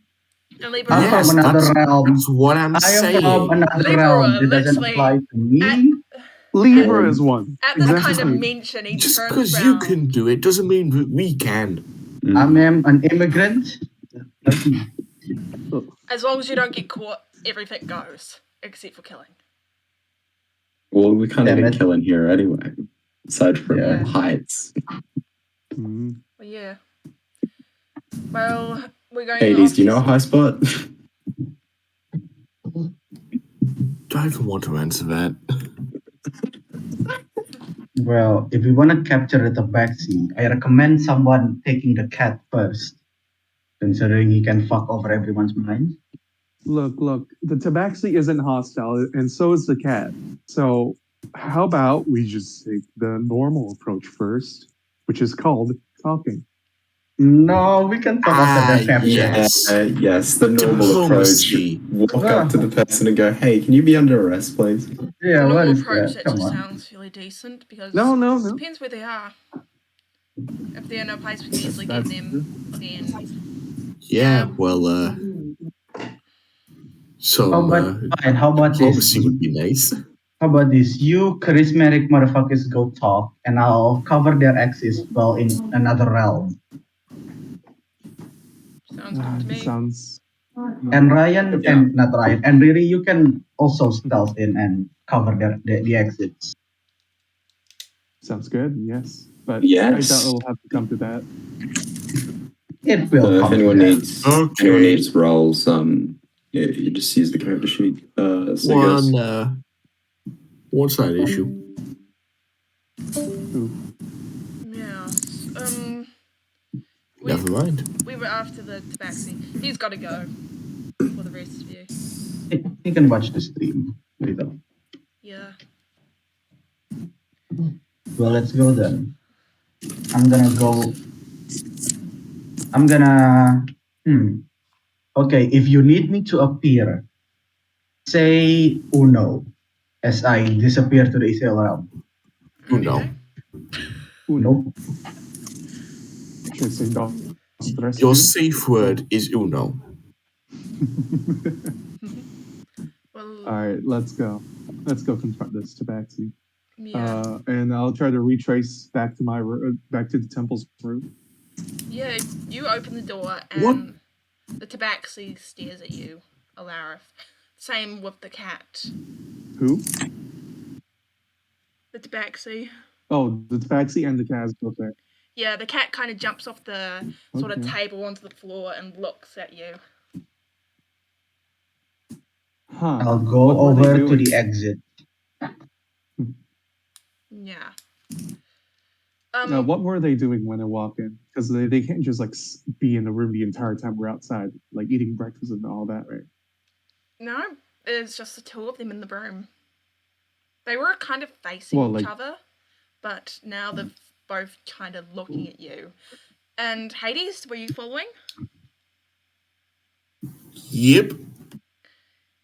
And Libra, I'm Yes, from another that's- realm. That's what I'm I am saying. from another Libra, realm. It doesn't literally, apply to me. Libra is one. at this Exactly. kind of mention, he Just turns because around. you can do it doesn't mean that we can. I am an immigrant. As long as you don't get caught, everything goes, except for killing. Well, we can't Damn even it. kill in here anyway. Aside from Yeah. heights. Mhm. Well, yeah. Well, we're going Hades, off do you know a to- high spot? Do I even want to answer that? Well, if we want to capture the tabaxi, I recommend someone taking the cat first, considering he can fuck over everyone's mind. Look, the tabaxi isn't hostile, and so is the cat. So, how about we just take the normal approach first, which is called talking? No, we can talk after the capture. Yes, the normal approach. Diplomacy. Walk up to the person and go, "Hey, can you be under arrest, please?" Yeah, the what normal is approach that? that Come just on. sounds really decent because No. it depends where they are. If they're in a place we can easily get That's them, then Yeah, well, so, How about fine? How about this? diplomacy would be nice. How about this? You charismatic motherfuckers go talk, and I'll cover their exes while in another realm. sounds good to me. Sounds. And Ryan, Yeah. and not Ryan, and Riri, you can also stealth in and cover the exits. Sounds good, yes. But Yes. I doubt it'll have to come to that. It will So if come anyone to that. needs Okay. rolls, you just use the character sheet. So it goes, What's that issue? Yes. Never mind. We were after the tabaxi. He's got to go for the rest of you. You can watch the stream later. Yeah. Well, let's go then. Okay, if you need me to appear, say Uno as I disappear to the Israel realm. Uno. Okay. Uno. Should say dos, tres, Your two. safe word is Uno. Well, All right, let's go. Let's go confront this tabaxi. yeah. And I'll try to retrace back to back to the temple's room. Yeah, you open the door and What? the tabaxi stares at you, Alarith. Same with the cat. Who? The tabaxi. Oh, the tabaxi and the cat both there. Yeah, the cat kind of jumps off the sort of Okay. table onto the floor and looks at you. Huh. I'll go What were they over to doing? the exit. Yeah. What were they doing when they walk in? Because they can't just like be in the room the entire time we're outside, like eating breakfast and all that, right? No, it's just the two of them in the room. They were kind of facing Well, each like- other, but now they're both kind of looking at you. And Hades, were you following? Yep.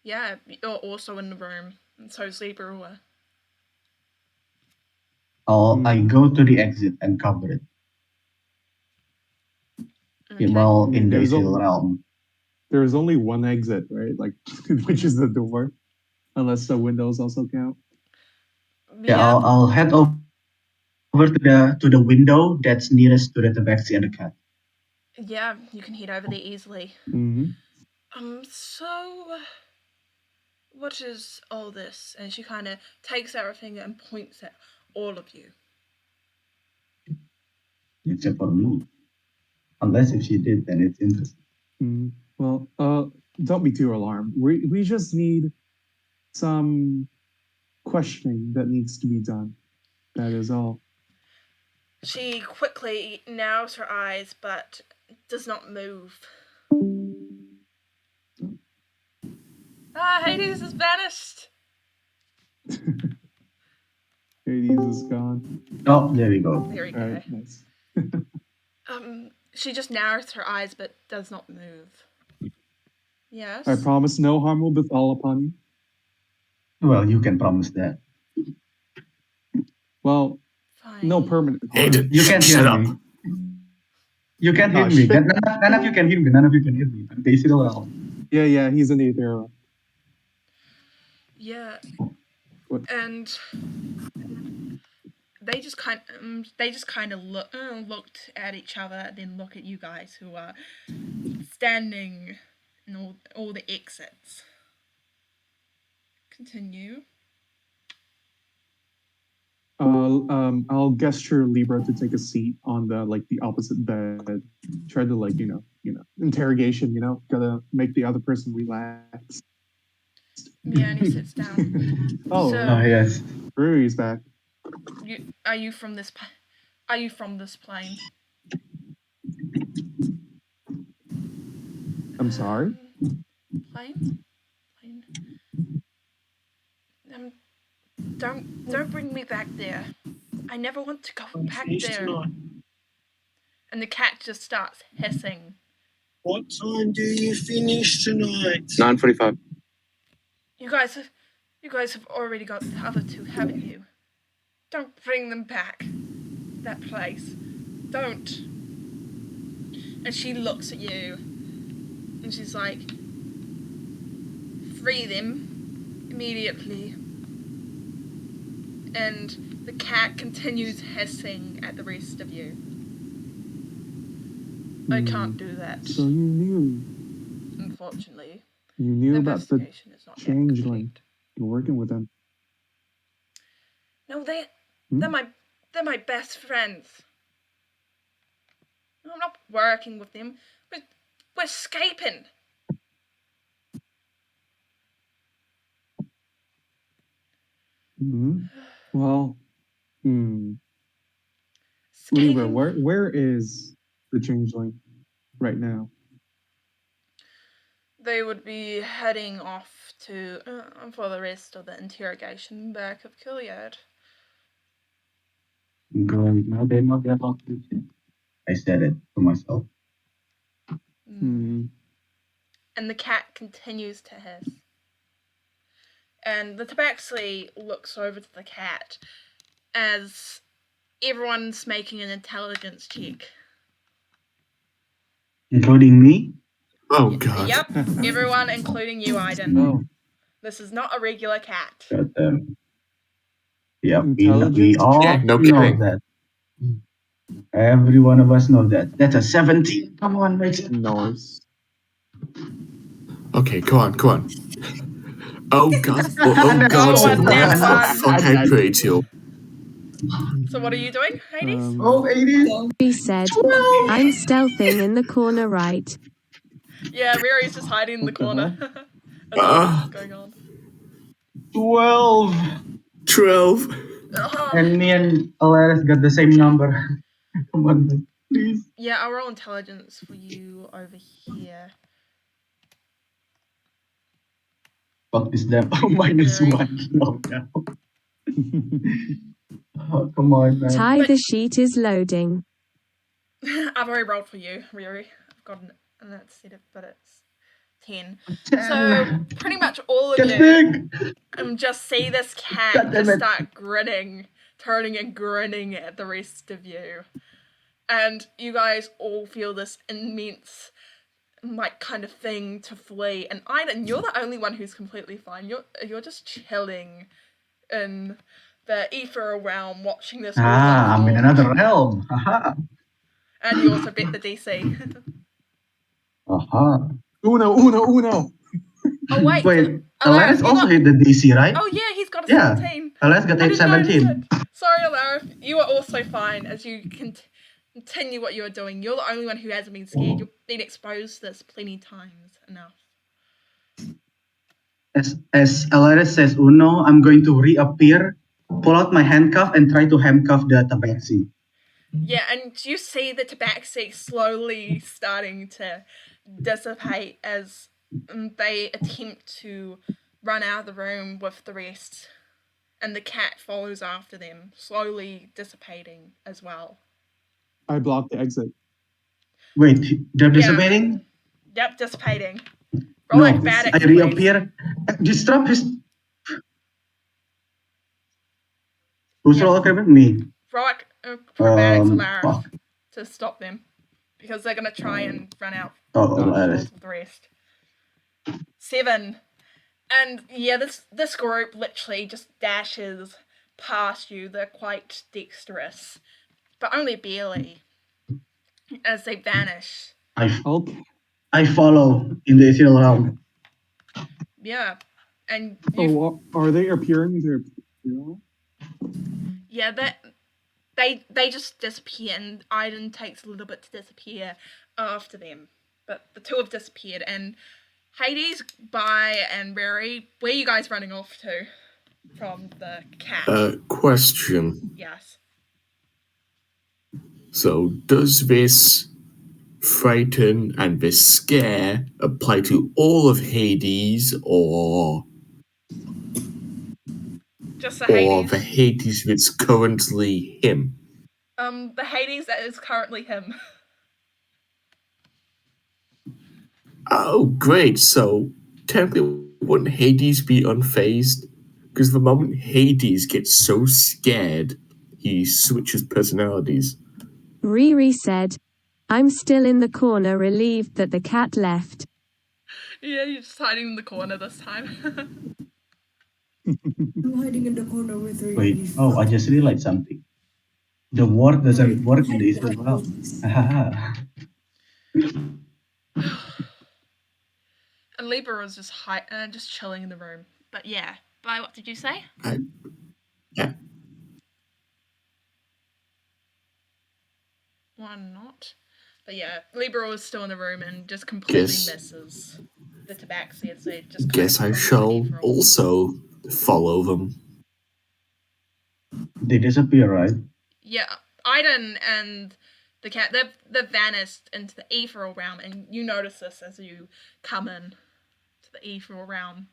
Yeah, you're also in the room, and so is Libra. I go to the exit and cover it. Okay. While in the There's Astral only- realm. There's only one exit, right? Like, which is the door, unless the windows also count. Yeah, I'll head over to the window that's nearest to the tabaxi and the cat. Yeah, you can head over there easily. Mm-hmm. So what is all this? And she kind of takes out her finger and points at all of you. Except for me. Unless if she did, then it's interesting. Mm-hmm. Well, don't be too alarmed. We just need some questioning that needs to be done. That is all. She quickly narrows her eyes, but does not move. Hades has vanished! Hades is gone. Oh, there we go. There we All go. right, nice. She just narrows her eyes, but does not move. Yes? I promise no harm will befall upon you. Well, you can promise that. Well, Fine. no permanent harm. Aiden, You can't shut hear up. me. You can't hear Oh, me. shit. None of you can hear me. None of you can hear me. The Astral realm. Yeah, he's in the ethereal. Yeah. What? And they just kind of looked at each other, then look at you guys who are standing in all the exits. Continue. I'll gesture Libra to take a seat on the opposite bed. Try to interrogation. Gotta make the other person relax. Yeah, and he sits down. Oh, So- Oh, yes. Brewery's back. Are you from this plane? I'm sorry. Plane. Don't bring me back there. I never want to go back there. And the cat just starts hissing. What time do you finish tonight? 9:45. You guys have already got the other two, haven't you? Don't bring them back. That place. Don't. And she looks at you and she's like, free them immediately. And the cat continues hissing at the rest of you. I can't do that, So you knew unfortunately. about the investigation is not yet changeling. complete. You're working with them. No, they're Hmm? my best friends. No, I'm not working with them. We're escaping. Hmm. Well, Libra, Escaping. where is the changeling right now? They would be heading off to for the rest of the interrogation back of Kiliad. Girl, now they know they're not teaching. I said it to myself. Hmm. And the cat continues to hiss. And the tabaxi looks over to the cat as everyone's making an intelligence check. Including me? Oh god. Yep, everyone, including you, Aiden. Oh, This is not a regular cat. But, yeah, we Intelligence? all Yeah, no know kidding. that. Every one of us know that. That's a 17. Come on, Rachel. nice. Okay, come on. Oh god. Oh god. Oh, and that What one. the fuck I prayed to? So what are you doing, Hades? Oh, 80. He said, I'm stealthing in the corner right. Yeah, Riri's just hiding in the What the corner. As all this is going on. 12. 12. And me and Alaris got the same number. Come on, please. Yeah, I'll roll intelligence for you over here. Fuck this damn. Oh, minus Very. 1. No. Oh, come on, man. Ty the sheet is loading. I've already rolled for you, Riri. I've got an set it, but it's 10. 10. So pretty much all of Get you big. just see this cat God damn just it. start grinning, turning and grinning at the rest of you. And you guys all feel this immense, like, kind of thing to flee. And Aiden, you're the only one who's completely fine. You're just chilling in the ethereal realm, watching this all I'm in unfold. another realm. Haha. And you also bet the DC. Aha. Uno. Oh wait, Wait, Alarif, Alaris you also got... hit the DC, right? Oh yeah, he's got a Yeah. 17. Alaris got I hit didn't notice 17. it. Sorry, Alarif. You are also fine as you continue what you're doing. You're the only one who hasn't been scared. You've been exposed to this plenty times enough. As Alaris says Uno, I'm going to reappear, pull out my handcuff, and try to handcuff the tabaxi. Yeah, and you see the tabaxi slowly starting to dissipate as they attempt to run out of the room with the rest. And the cat follows after them, slowly dissipating as well. I blocked the exit. Wait, they're dissipating? Yep, dissipating. No, Roll acrobatics, I please. reappear. Disrupt his. Who's roll acrobat? Me. Roll acrobatics, Alarif, Fuck. to stop them. Because they're going to try and run out Oh, the Alaris. with the rest. 7. And yeah, this group literally just dashes past you. They're quite dexterous, but only barely, as they vanish. I follow in the ethereal realm. Yeah, and Oh, are they appearing to appear? yeah, they just disappear, and Aiden takes a little bit to disappear after them. But the two have disappeared, and Hades, Bai, and Rary, where are you guys running off to from the cat? Question. Yes. So, does this frighten and this scare apply to all of Hades, or Just the or Hades. the Hades that's currently him? The Hades that is currently him. Oh, great. So, technically, wouldn't Hades be unfazed? Because the moment Hades gets so scared, he switches personalities. Riri said, I'm still in the corner relieved that the cat left. Yeah, you're just hiding in the corner this time. I'm hiding in the corner with her. Wait, I just realized something. The ward doesn't work in the ethereal realm. And Libra was just just chilling in the room. But yeah, Bai, what did you say? One not. But yeah, Libra was still in the room and just completely misses the tabaxi as they just Guess I shall also follow them. They disappear, right? Yeah, Aiden and the cat, they've vanished into the ethereal realm, and you notice this as you come in to the ethereal realm.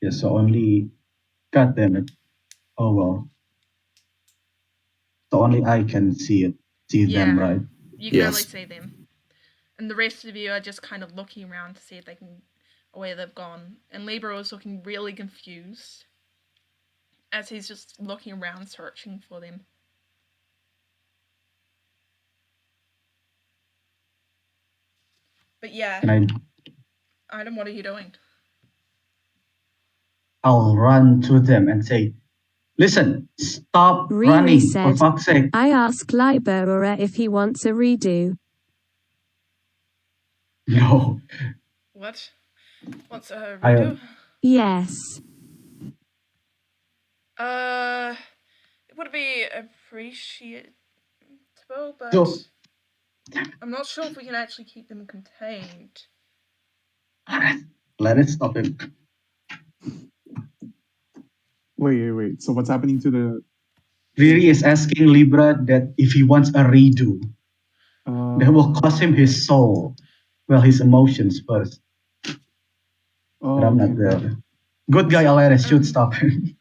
Yeah, so only. God damn it. Oh well. So only I can see them, right? You can only see them. And the rest of you are just kind of looking around to see if they can, where they've gone. And Libra is looking really confused as he's just looking around searching for them. But yeah, Aiden, what are you doing? I'll run to them and say, listen, stop Riri running, said, for fuck's sake. I asked Libera if he wants a redo. No. What? What's a redo? Yes. It would be appreciable, but So, I'm not sure if we can actually keep them contained. Let it stop him. Wait. So what's happening to the... Riri is asking Libra that if he wants a redo. That will cost him his soul. Well, his emotions first. But I'm not there. Good guy Alaris should stop him.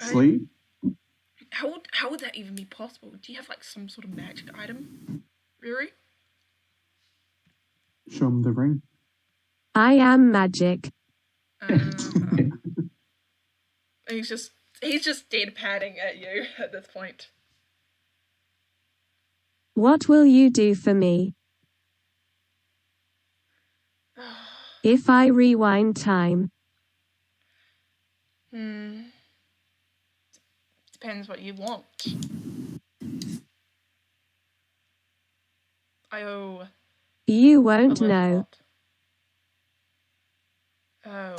Sleep? How would that even be possible? Do you have like some sort of magic item, Riri? Show him the ring. I am magic. He's just deadpanning at you at this point. What will you do for me? If I rewind time. Depends what you want. I owe You a won't live know. lot. Oh.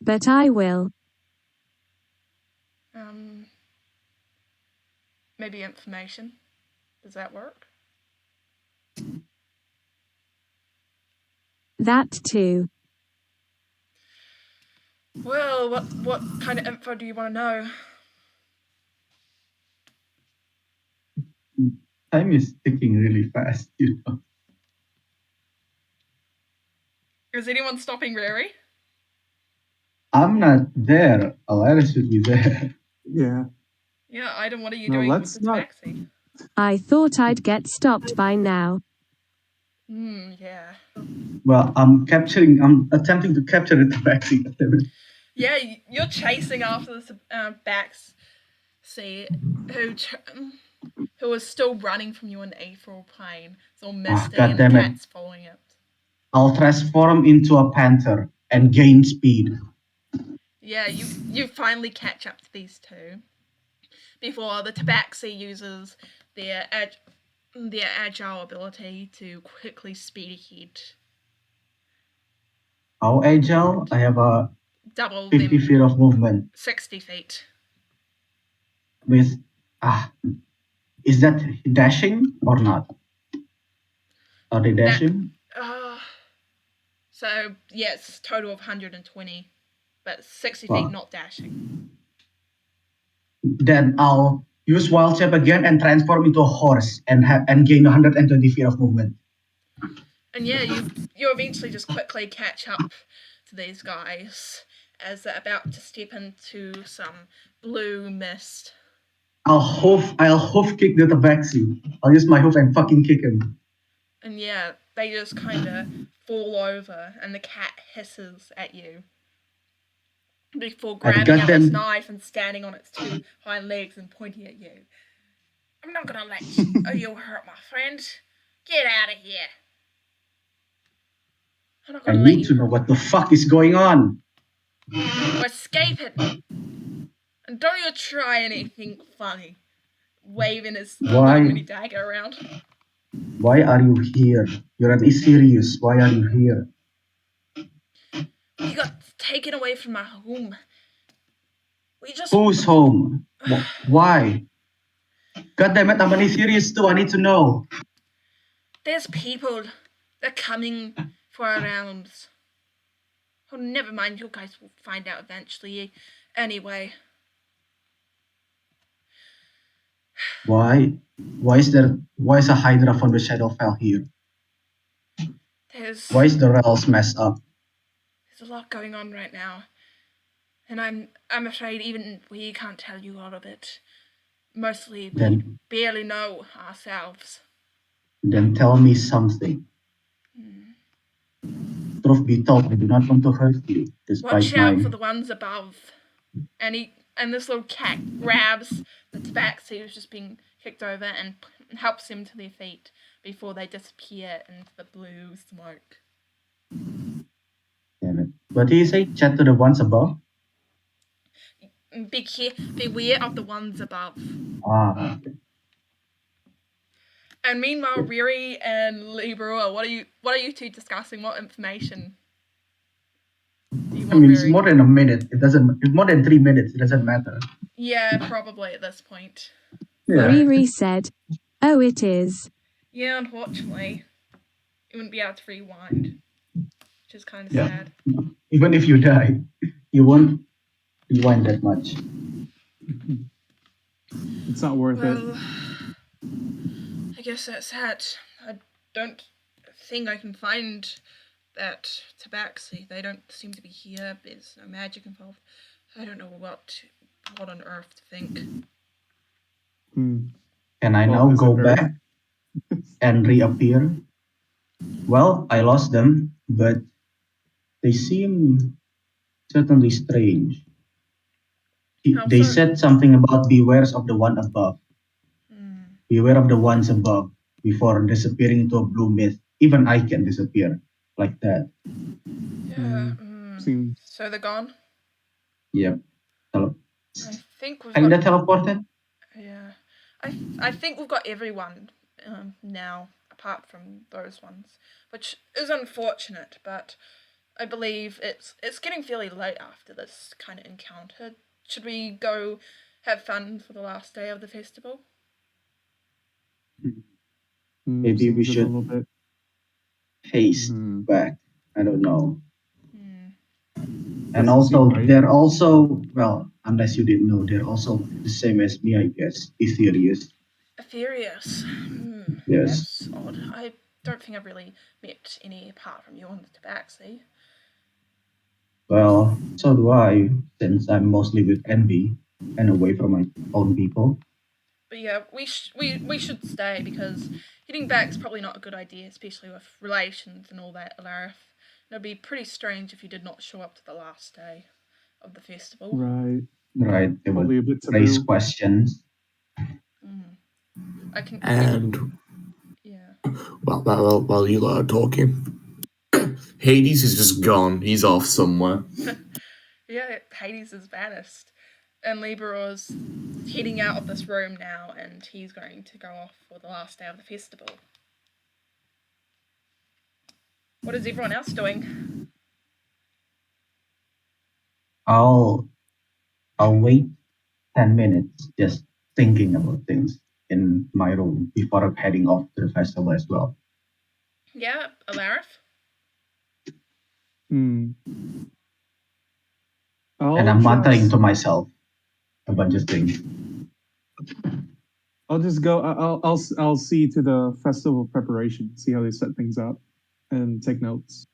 But I will. Maybe information. Does that work? That too. Well, what kind of info do you want to know? Time is ticking really fast, you know. Is anyone stopping Riri? I'm not there. Alaris should be there. Yeah. Yeah, Iden, what are you No, doing let's with the not- tabaxi? I thought I'd get stopped by now. Yeah. Well, I'm attempting to capture the vaccine. Yeah, you're chasing after this backs, who was still running from you in the ethereal plane. It's all misty and the goddammit. cat's following it. I'll transform into a panther and gain speed. Yeah, you finally catch up to these two before the tabaxi uses their agile ability to quickly speed ahead. How agile? I have a Double 50 them, feet of movement 60 feet. with is that dashing or not? Are they dashing? So yes, total of 120, but 60 Wow. feet not dashing. Then I'll use wild shape again and transform into a horse and gain 120 feet of movement. And yeah, you eventually just quickly catch up to these guys as they're about to step into some blue mist. I'll hoof kick the tabaxi. I'll use my hoof and fucking kick him. And yeah, they just kind of fall over, and the cat hisses at you before grabbing out its knife and standing on its two hind legs and pointing at you. I'm not gonna let you hurt my friend. Get out of here. I'm not I gonna let need you to know what the fuck is going on. We're escaping. And don't you try anything funny. Waving his little mini dagger around. Why are you here? You're at least serious. Why are you here? We got taken away from our home. Whose home? Why? God damn it, I'm only serious too. I need to know. There's people. They're coming for our realms. Oh, never mind. You guys will find out eventually. Anyway. Why is a Hydra from the Shadowfell here? Why is the Realms messed up? There's a lot going on right now. And I'm afraid even we can't tell you all of it. Mostly we barely know ourselves. Then tell me something. Truth be told, I do not want to hurt you. Watch out for the ones above. And this little cat grabs the tabaxi who's just being kicked over and helps them to their feet before they disappear into the blue smoke. Damn it. What do you say? Chat to the ones above? Beware of the ones above. Okay. And meanwhile, Riri and Libra, what are you two discussing? What information do you want, It's Riri? more than a minute. It's more than 3 minutes. It doesn't matter. Yeah, probably at this point. Yeah. Riri said, "Oh, it is." Yeah, unfortunately, you wouldn't be able to rewind, which is kind of sad. Even if you die, you won't rewind that much. It's not worth it. I guess that's that. I'd don't think I can find that tabaxi. They don't seem to be here. There's no magic involved. I don't know what on earth to think. Hmm. Can I Well, now is go it very- back and reappear? Well, I lost them, but they seem certainly strange. How They so? said something about beware of the one above. Beware of the ones above before disappearing into a blue mist. Even I can disappear like that. Yeah. Seems So they're gone? Yep. I think we've Kinda got. teleported? Yeah. I think we've got everyone now, apart from those ones, which is unfortunate, but I believe it's getting fairly late after this kind of encounter. Should we go have fun for the last day of the festival? Maybe we seems a should little bit. haste Hmm. back. I don't know. And Doesn't also, seem right. they're also, well, unless you didn't know, they're also the same as me, I guess. Ethereus. Ethereus. Yes. That's odd. I don't think I've really met any apart from you on the Tabaxi. Well, so do I, since I'm mostly with Envy and away from my own people. But yeah, we should stay because heading back's probably not a good idea, especially with relations and all that, Alarith. It'd be pretty strange if you did not show up to the last day of the festival. Right. Right. They Probably would a bit raise taboo. questions. I can. And Yeah. while you lot are talking, Hades is just gone. He's off somewhere. Yeah, Hades is vanished. And Liberor's heading out of this room now, and he's going to go off for the last day of the festival. What is everyone else doing? I'll wait 10 minutes just thinking about things in my room before I'm heading off to the festival as well. Yeah, Alarith? And I'm muttering to myself a bunch of things. I'll just go. I'll see to the festival preparation. See how they set things up, and take notes.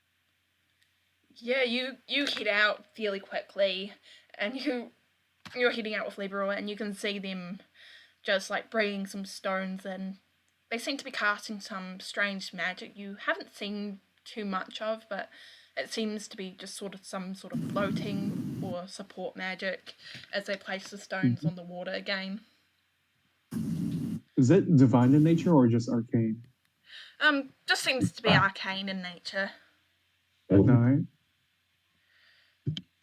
Yeah, you head out fairly quickly, and you're heading out with Liberor, and you can see them just like bringing some stones in. They seem to be casting some strange magic you haven't seen too much of, but it seems to be just some sort of floating or support magic as they place the stones on the water again. Is it divine in nature or just arcane? Just seems to be arcane in nature. Alright.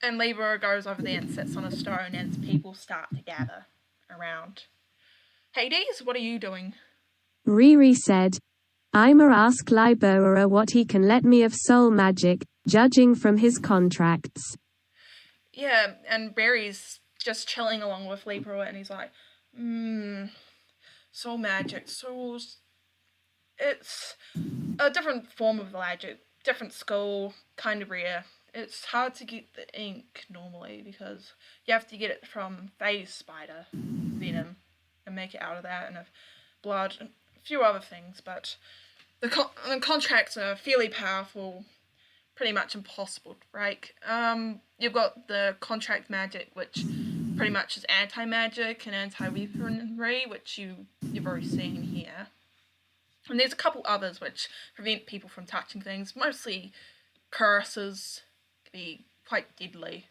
And Libra goes over there and sits on a stone as people start to gather around. Hades, what are you doing? Riri said, I'ma ask Libera what he can let me of soul magic, judging from his contracts. Yeah, and Barry's just chilling along with Libra, and he's like, soul magic, souls. It's a different form of magic, different skill, kind of rare. It's hard to get the ink normally because you have to get it from phase spider venom and make it out of that, and blood and a few other things, but the contracts are fairly powerful, pretty much impossible to break. You've got the contract magic, which pretty much is anti-magic and anti-weaponry, which you've already seen here. And there's a couple others which prevent people from touching things, mostly curses, can be quite deadly.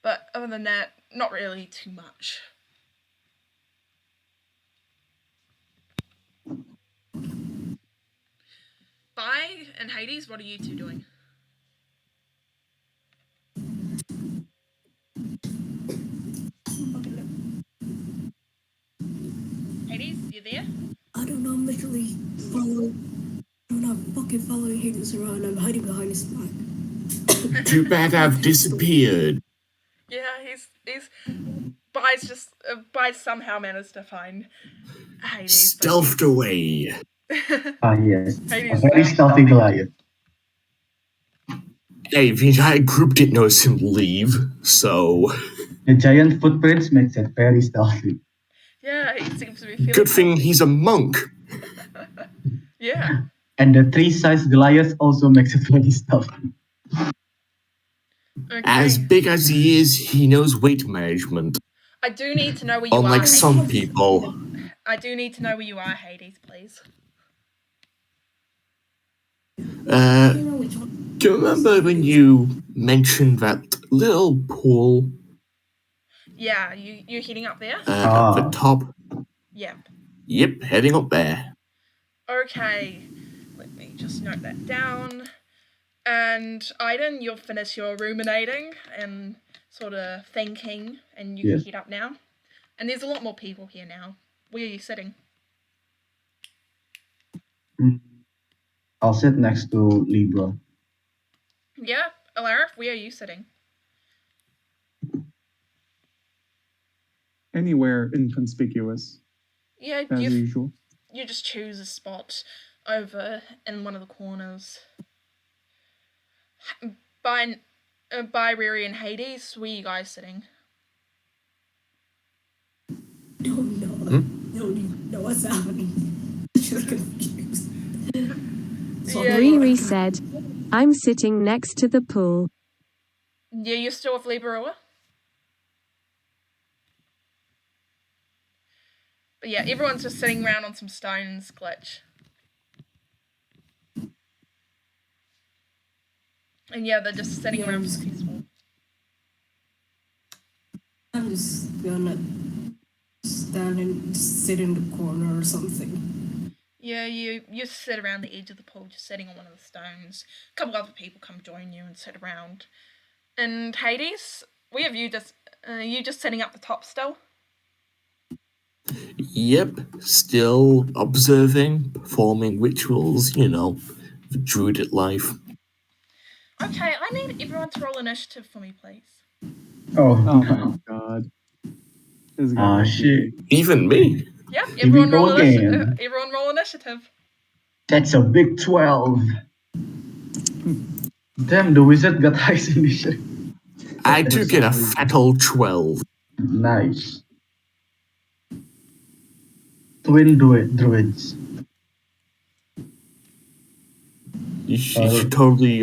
But other than that, not really too much. Bye, and Hades, what are you two doing? Hades, you there? I don't know, I'm literally following. I'm not fucking following Hades around. I'm hiding behind his back. Too bad I've disappeared. Yeah, he's Bise somehow managed to find Hades. Stealthed away. Yes. Hades A very stealthy Goliath. Hey, the entire group didn't notice him leave, so The giant footprints makes it very stealthy. Yeah, he seems to be feeling good thing he's a monk. Yeah. And the 3-size Goliath also makes it really tough. Okay. As big as he is, he knows weight management. I do need to know where you are. Unlike some Hades. people. I do need to know where you are, Hades, please. Do you remember when you mentioned that little pool Yeah, you're heading up there? at the top? Yep. Yep, heading up there. Okay, let me just note that down. And Aiden, you'll finish your ruminating and sort of thinking, and you Yes. can head up now. And there's a lot more people here now. Where are you sitting? I'll sit next to Libra. Yeah, Alarif, where are you sitting? Anywhere inconspicuous, Yeah, as usual. you just choose a spot over in one of the corners. By Riri and Hades, where are you guys sitting? Don't know. Don't even know what's happening. Just confused. Riri said, I'm sitting next to the pool. Yeah, you're still with Liberua? But yeah, everyone's just sitting around on some stones, Glitch. And yeah, they're just sitting Yeah, around just- peaceful. I'm just gonna stand and sit in the corner or something. Yeah, you sit around the edge of the pool, just sitting on one of the stones. A couple other people come join you and sit around. And Hades, we have you just sitting up the top still? Yep, still observing, performing rituals, the druid life. Okay, I need everyone to roll initiative for me, please. Oh, Oh no. my god. This guy Ah, won't shit. be- Even me. Yep, Here we go again. everyone roll initiative. That's a big 12. Damn, the wizard got highest initiative. I do get a fatal 12. Nice. Twin druids. You should totally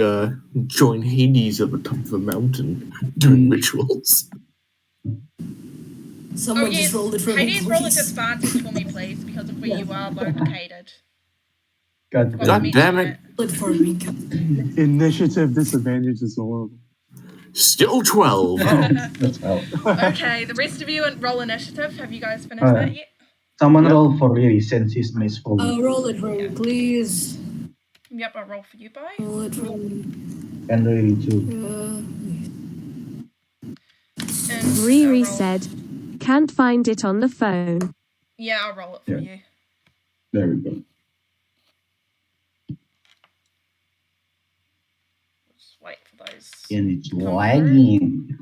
join Hades at the top of the mountain doing rituals. Someone just rolled it for me, Hades, roll a please. disadvantage for me, please, because of where you are located. God God damn it. Roll it for me. Initiative disadvantage is horrible. Still 12. That's out. Okay, the rest of you roll initiative. Have you guys finished that yet? Someone Yep. roll for Riri since he's my full. Roll it for me, please. Yep, I'll roll for you, boy. Roll it for me. And Riri too. And Riri I'll roll- said, can't find it on the phone. Yeah, I'll roll it for you. There we go. Just wait for those. And it's Come lagging.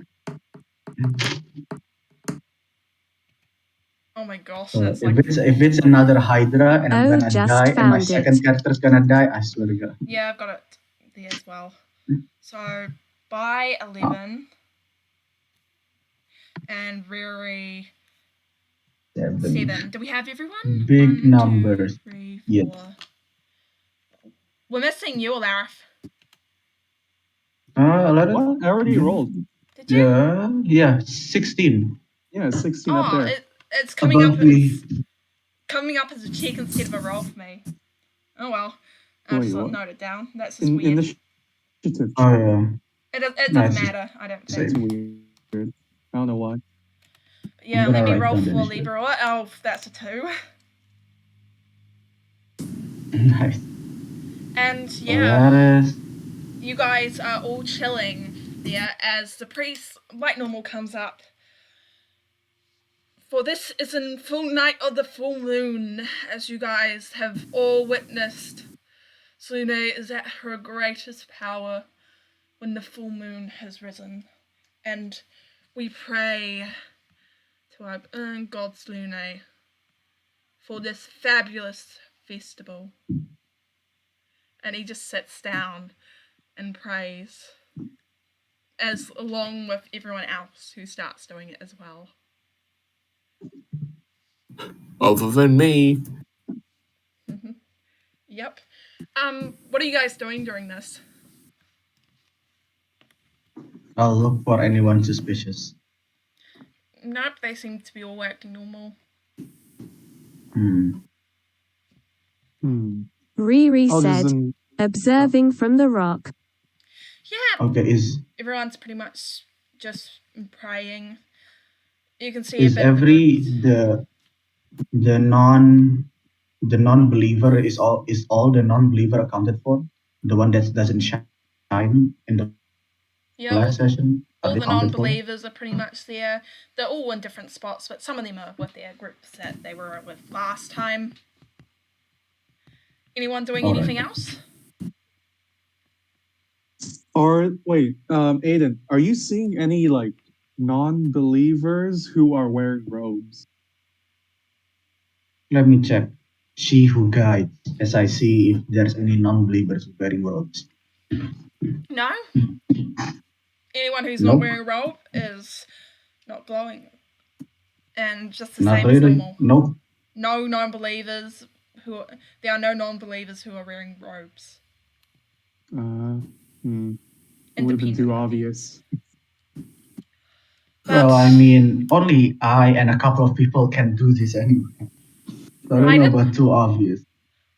Oh my gosh, So that's if it's another Hydra and I'm Oh, gonna just die and my found second it. character's gonna die, I swear to God. Yeah, I've got it there as well. So by 11 and Riri 7. Do we have everyone? Big 1, numbers. 2, 3, 4. Yes. We're missing you, Alarif. A lot of What? I already rolled. Did you? yeah, 16. Yeah, 16 up there. It's coming Above up. me. It's coming up as a check instead of a roll for me. Oh well. I'll Wait, just what? note it down. That's just weird. Initiative. Oh yeah. It Nice. doesn't matter, I don't think. That's weird. I don't know why. Yeah, I'm let gonna me write roll down the for initiative. Libra. Oh, that's a 2. Nice. And yeah, That is you guys are all chilling there as the priest, like normal, comes up. For this is in full night of the full moon, as you guys have all witnessed. Selene is at her greatest power when the full moon has risen. And we pray to our own god Selene for this fabulous festival. And he just sits down and prays, as along with everyone else who starts doing it as well. Other than me. Yep. What are you guys doing during this? I'll look for anyone suspicious. Nope, they seem to be all acting normal. Hmm. Riri I'll just said, observing from the rock. Yeah, Okay, everyone's pretty much just praying. You can see is a bit every the non-believer is all the non-believer accounted for? The one that doesn't shine in the yeah, last session? Are all they the accounted for? non-believers are pretty much there. They're all in different spots, but some of them are with their groups that they were with last time. Anyone doing All right. anything else? Or wait, Aiden, are you seeing any like non-believers who are wearing robes? Let me check. She who guides, as I see if there's any non-believers wearing robes. No? Anyone who's Nope. not wearing a robe is not glowing. And just the Not same as really. normal. Nope. No non-believers there are no non-believers who are wearing robes. It would have been too obvious. Well, I mean, only I and a couple of people can do this anyway. So I don't know about too obvious.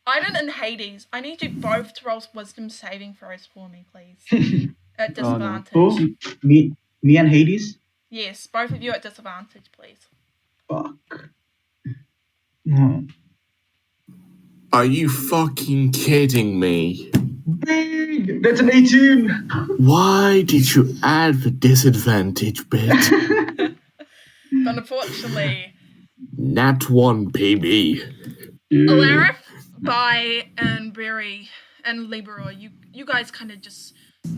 Iden and Hades, I need you both to roll wisdom saving throws for me, please. At disadvantage. Who? Me and Hades? Yes, both of you at disadvantage, please. Fuck. Are you fucking kidding me? Big! That's an 18! Why did you add the disadvantage bit? But unfortunately, Nat 1, PB. Alarith, Bai, and Berry, and Libra, you guys kind of just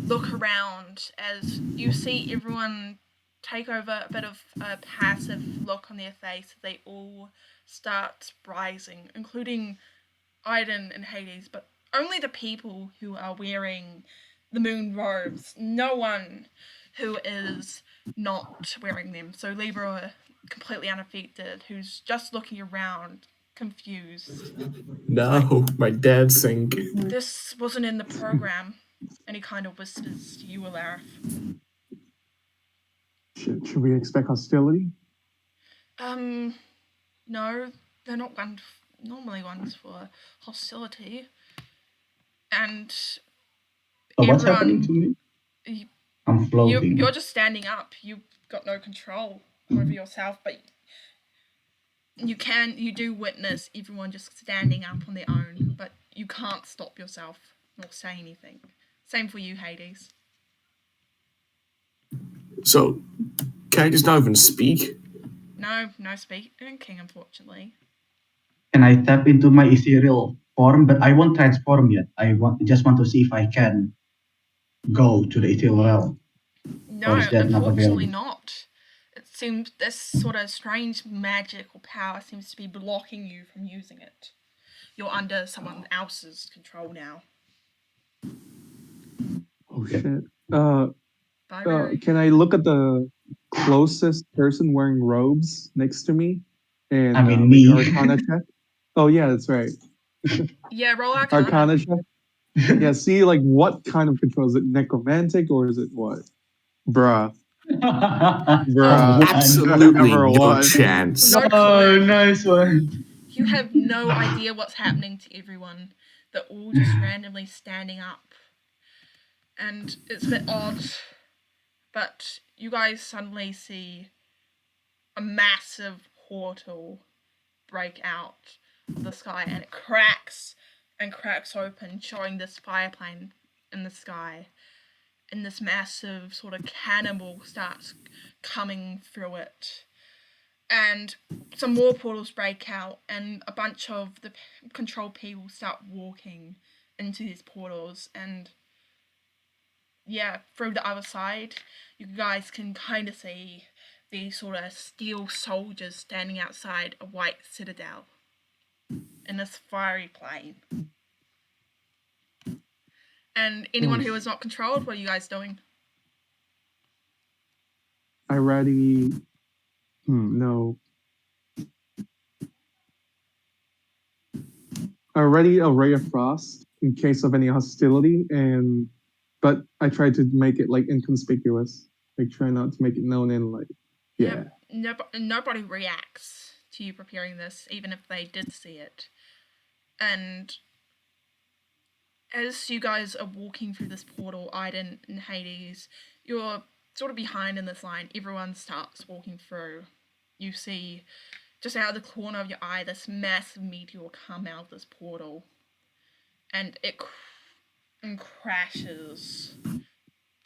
look around as you see everyone take over a bit of a passive look on their face as they all start rising, including Iden and Hades, but only the people who are wearing the moon robes. No one who is not wearing them. So Libra, completely unaffected, who's just looking around, confused. No, my dad sink. This wasn't in the program. And he kind of whispers to you, Alarith. Should we expect hostility? No, they're not normally ones for hostility. And what's happening to me? I'm floating. You're just standing up. You've got no control over yourself, but you do witness everyone just standing up on their own, but you can't stop yourself nor say anything. Same for you, Hades. So, characters don't even speak? No speaking, unfortunately. Can I tap into my ethereal form? But I won't transform yet. Just want to see if I can go to the ethereal realm. No, or is that unfortunately not available? not. It seems this sort of strange magic or power seems to be blocking you from using it. You're under someone else's control now. Oh shit. Bye, Can I look at the closest person wearing robes next to me? And I mean, maybe me. Arcana check? Oh yeah, that's right. Yeah, roll Arcana. Arcana check? Yeah, see like what kind of control? Is it necromantic or is it what? Bruh. Absolutely Number no one. chance. No Oh, clue. nice one. You have no idea what's happening to everyone. They're all just randomly standing up. And it's a bit odd, but you guys suddenly see a massive portal break out of the sky, and it cracks open, showing this fire plane in the sky. And this massive sort of cannonball starts coming through it. And some more portals break out, and a bunch of the control people start walking into these portals. And yeah, through the other side, you guys can kind of see these sort of steel soldiers standing outside a white citadel in this fiery plane. And anyone who is not controlled, what are you guys doing? I ready. No. I ready a ray of frost in case of any hostility, but I try to make it like inconspicuous. I try not to make it known in like yeah. Nobody reacts to you preparing this, even if they did see it. And as you guys are walking through this portal, Iden and Hades, you're sort of behind in this line. Everyone starts walking through. You see, just out of the corner of your eye, this massive meteor come out of this portal. And it crashes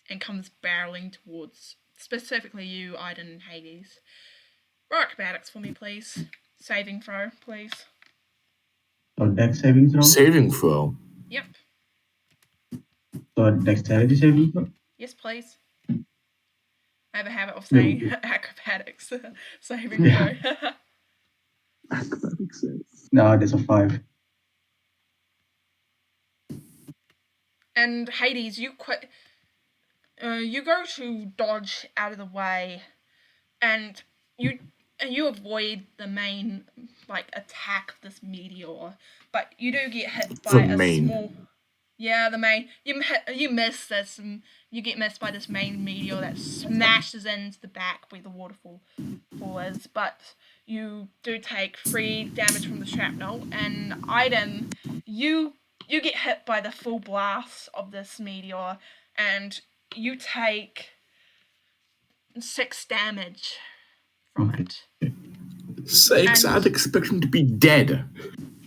and comes barreling towards, specifically you, Iden and Hades. Roll acrobatics for me, please. Saving throw, please. So dex saving throw? Saving throw. Yep. So dexterity saving throw? Yes, please. I have a habit of saying acrobatics. Saving throw. Acrobatics. No, that's a 5. And Hades, you go to dodge out of the way, and you avoid the main attack of this meteor, but you do get hit by small. Yeah, the main. You miss this, and you get missed by this main meteor that smashes into the back where the waterfall is. But you do take 3 damage from the shrapnel, and Iden, you get hit by the full blast of this meteor, and you take 6 damage from it. 6? I'd expect him to be dead.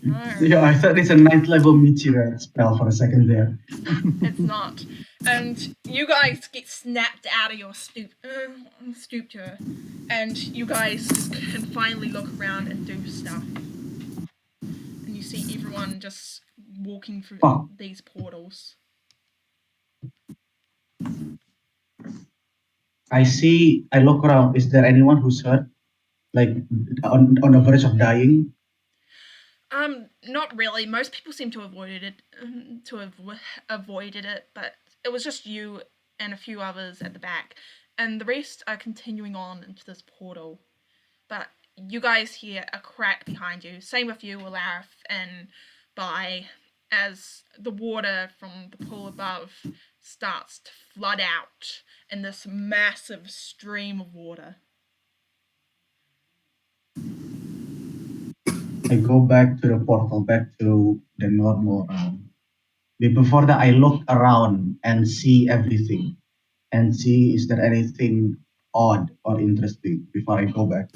No. Yeah, I thought it's a 9th level meteor spell for a second there. It's not. And you guys get snapped out of your stupor, and you guys can finally look around and do stuff. And you see everyone just walking through these portals. I look around. Is there anyone who's hurt? Like on the verge of dying? Not really. Most people seem to have avoided it, but it was just you and a few others at the back, and the rest are continuing on into this portal. But you guys hear a crack behind you. Same with you, Alarith and Bai, as the water from the pool above starts to flood out in this massive stream of water. I go back to the portal, back to the normal realm. Before that, I look around and see everything, and see is there anything odd or interesting before I go back.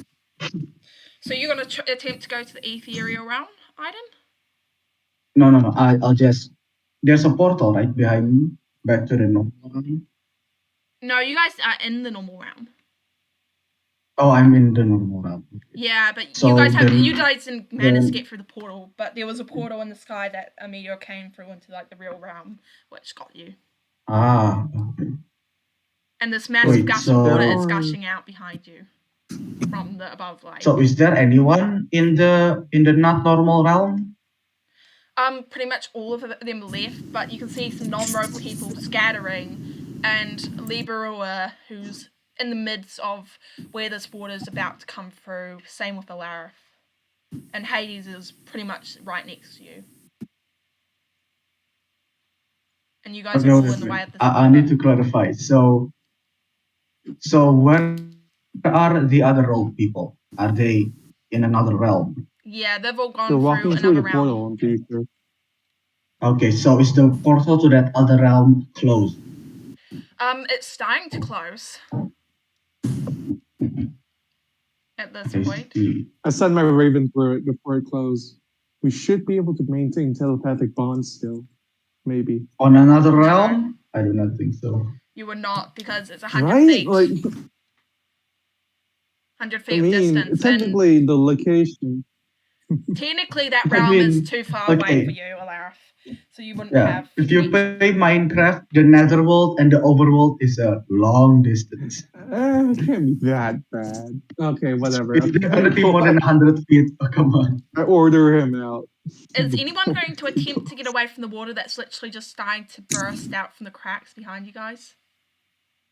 So you're going to attempt to go to the ethereal realm, Iden? No. I'll just. There's a portal right behind me, back to the normal realm. No, you guys are in the normal realm. Oh, I'm in the normal realm. Yeah, but So you guys didn't manage to get through the portal, but there was a portal in the sky that a meteor came through into the real realm, which got you. Okay. And this massive gush of water is gushing out behind you from the above light. So is there anyone in the not normal realm? Pretty much all of them left, but you can see some non-rogue people scattering, and Liberua, who's in the midst of where this water is about to come through. Same with Alarith. And Hades is pretty much right next to you. And you guys are all in the way of this water. I need to clarify. So where are the other rogue people? Are they in another realm? Yeah, they've all gone They're walking through another the portal. I'm pretty sure. Okay, so is the portal to that other realm closed? It's starting to close. At this point. I sent my raven through it before it closed. We should be able to maintain telepathic bonds still. Maybe. On another realm? I do not think so. You would not, because it's 100 feet. 100 feet of distance. Technically, the location. Technically, that realm is too far away for you, Alarith. So you wouldn't have. If you play Minecraft, the netherworld and the overworld is a long distance. It can't be that bad. Okay, whatever. It's definitely more than 100 feet. Oh, come on. I order him out. Is anyone going to attempt to get away from the water that's literally just starting to burst out from the cracks behind you guys?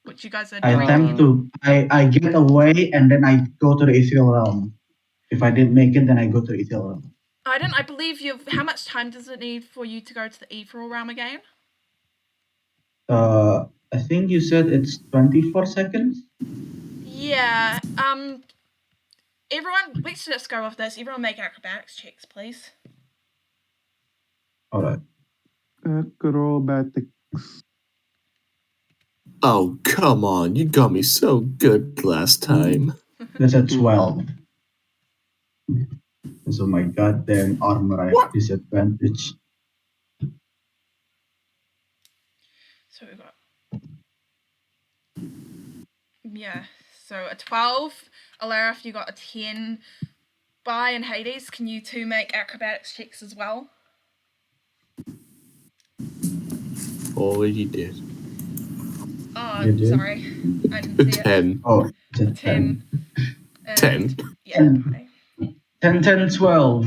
Which you guys are doing. I attempt to. I get away and then I go to the ethereal realm. If I didn't make it, then I go to the ethereal realm. I believe you've. How much time does it need for you to go to the ethereal realm again? I think you said it's 24 seconds. Yeah. Everyone, let's just go off this. Everyone make acrobatics checks, please. All right. Acrobatics. Oh, come on. You got me so good last time. That's a 12. So my goddamn armor, I have disadvantage. So we got. Yeah. So a 12. Alarith, you got a 10. Bai and Hades, can you two make acrobatics checks as well? Already did. Oh, You did? sorry. I didn't see it. 10. Oh, it's a 10. 10. 10. Yeah. 10. 10, 10, 12.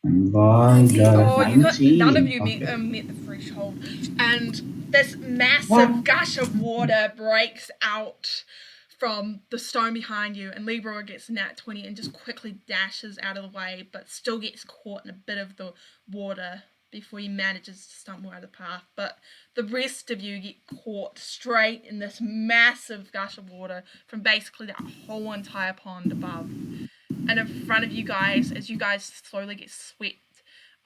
And I got Oh, a you got. 19. None of you Okay. met the threshold. And this massive What? gush of water breaks out from the stone behind you, and Libra gets nat 20 and just quickly dashes out of the way, but still gets caught in a bit of the water before he manages to stumble out of the path. But the rest of you get caught straight in this massive gush of water from basically that whole entire pond above. And in front of you guys, as you guys slowly get swept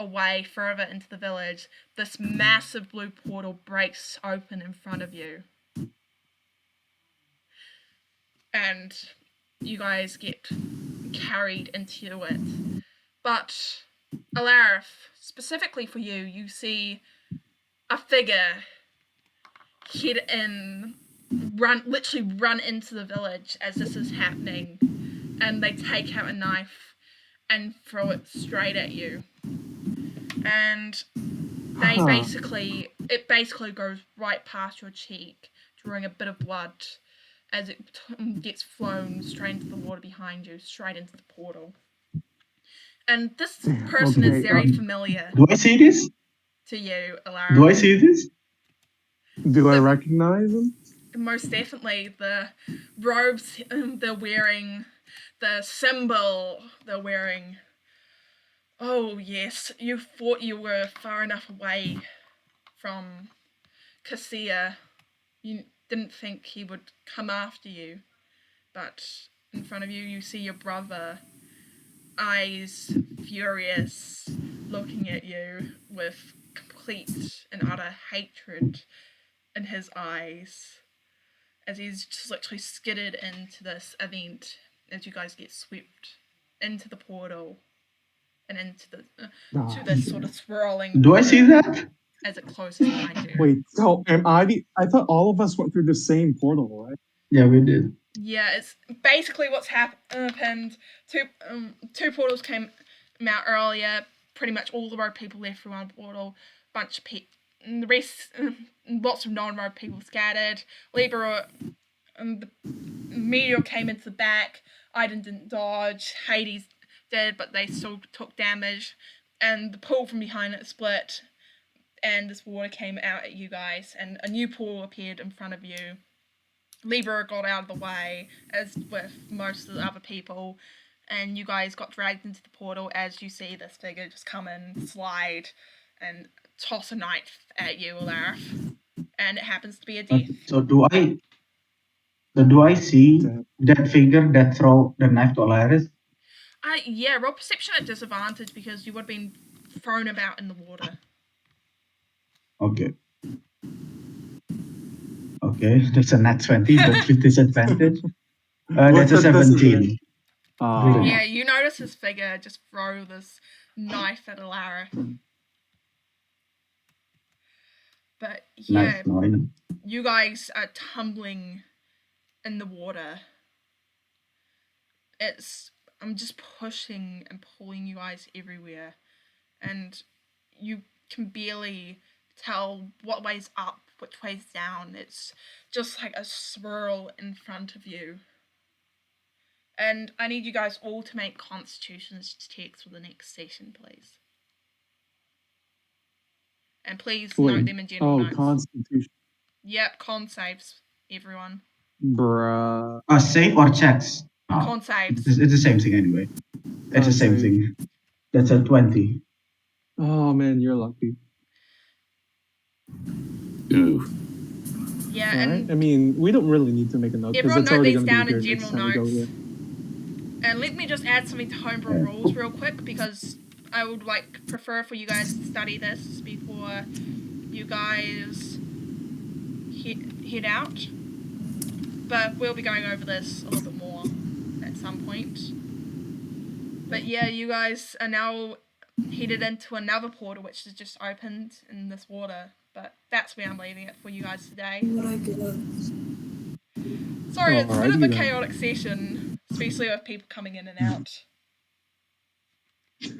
away further into the village, this massive blue portal breaks open in front of you. And you guys get carried into it. But, Alarith, specifically for you, you see a figure literally run into the village as this is happening. And they take out a knife and throw it straight at you. And it basically goes right past your cheek, drawing a bit of blood as it gets flown straight into the water behind you, straight into the portal. And this person is very familiar Do I see this? to you, Alara. Do I see this? Do I recognize him? Most definitely. The robes they're wearing, the symbol they're wearing. Oh, yes, you thought you were far enough away from Cassia. You didn't think he would come after you. But in front of you, you see your brother, eyes furious, looking at you with complete and utter hatred in his eyes. As he's just literally skidded into this event as you guys get swept into the portal. And into to this sort of swirling. Do I see that? As it closes behind you. Wait, so am I thought all of us went through the same portal, right? Yeah, we did. Yeah, it's basically what's happened. Two portals came out earlier. Pretty much all the road people left through one portal. Bunch of people. The rest, lots of non-road people scattered. Libra and the meteor came into the back. Iden didn't dodge. Hades did, but they still took damage. And the pool from behind it split. And this water came out at you guys. And a new pool appeared in front of you. Libra got out of the way, as with most of the other people. And you guys got dragged into the portal as you see this figure just come in, slide, and toss a knife at you, Alarith. And it happens to be a death. So do I see that figure that throw the knife to Alaris? Yeah, roll perception at disadvantage because you would have been thrown about in the water. Okay. Okay, that's a nat 20, but with disadvantage. That's a 17. Yeah, you notice this figure just throw this knife at Alarith. But yeah, Nice. you guys are tumbling in the water. I'm just pushing and pulling you guys everywhere. And you can barely tell what way's up, which way's down. It's just like a swirl in front of you. And I need you guys all to make constitution checks for the next session, please. And please note them in general notes. Constitution. Yep, con saves, everyone. Bruh. Save or checks? Oh, Con saves. it's the same thing anyway. It's the same save. thing. That's a 20. Oh man, you're lucky. Ooh. Yeah, All right. and I mean, we don't really need to make a note because everyone it's note already these going to be down here in next general time we go notes. here. And let me just add something to homebrew Yeah. rules real quick, because I would prefer for you guys to study this before you guys head out. But we'll be going over this a little bit more at some point. But yeah, you guys are now headed into another portal which is just opened in this water. But that's where I'm leaving it for you guys today. What I get. Sorry, it's a bit of Alrighty a then. chaotic session, especially with people coming in and out.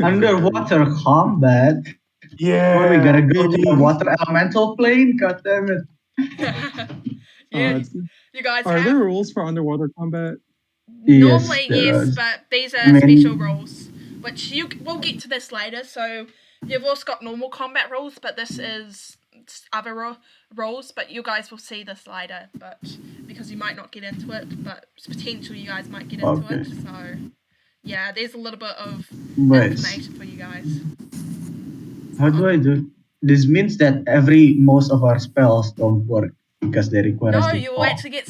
Underwater combat? Yeah. What, we gotta go to baby. a water elemental plane? God damn it. Yeah, Uh, you guys are have... there rules for underwater combat? Normally, Yes, there yes, are. but these are I mean- special rules, which we'll get to this later. So you've also got normal combat rules, but this is other rules. But you guys will see this later, but because you might not get into it, but potentially you guys might get into it. So yeah, there's a little bit of Wait, information for you guys. how do I do? This means that most of our spells don't work because they require us No, to you will fall, actually get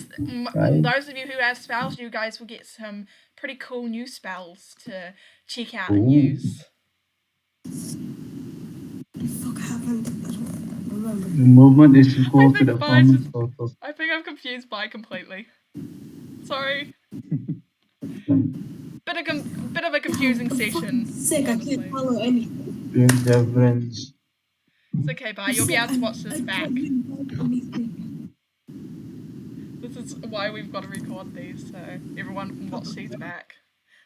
right? those of you who have spells. You guys will get some pretty cool new spells to check out and use. What the fuck happened? I don't remember. The movement is equal to think the Bias opponent's is- total. I think I've confused Bi completely. Sorry. Bit of a confusing For fuck's session. sake, I honestly. can't follow anything. Doing difference. It's okay, Bi. You'll be able to watch this I back. can't really follow anything. This is why we've got to record these, so everyone can watch these back.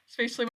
Especially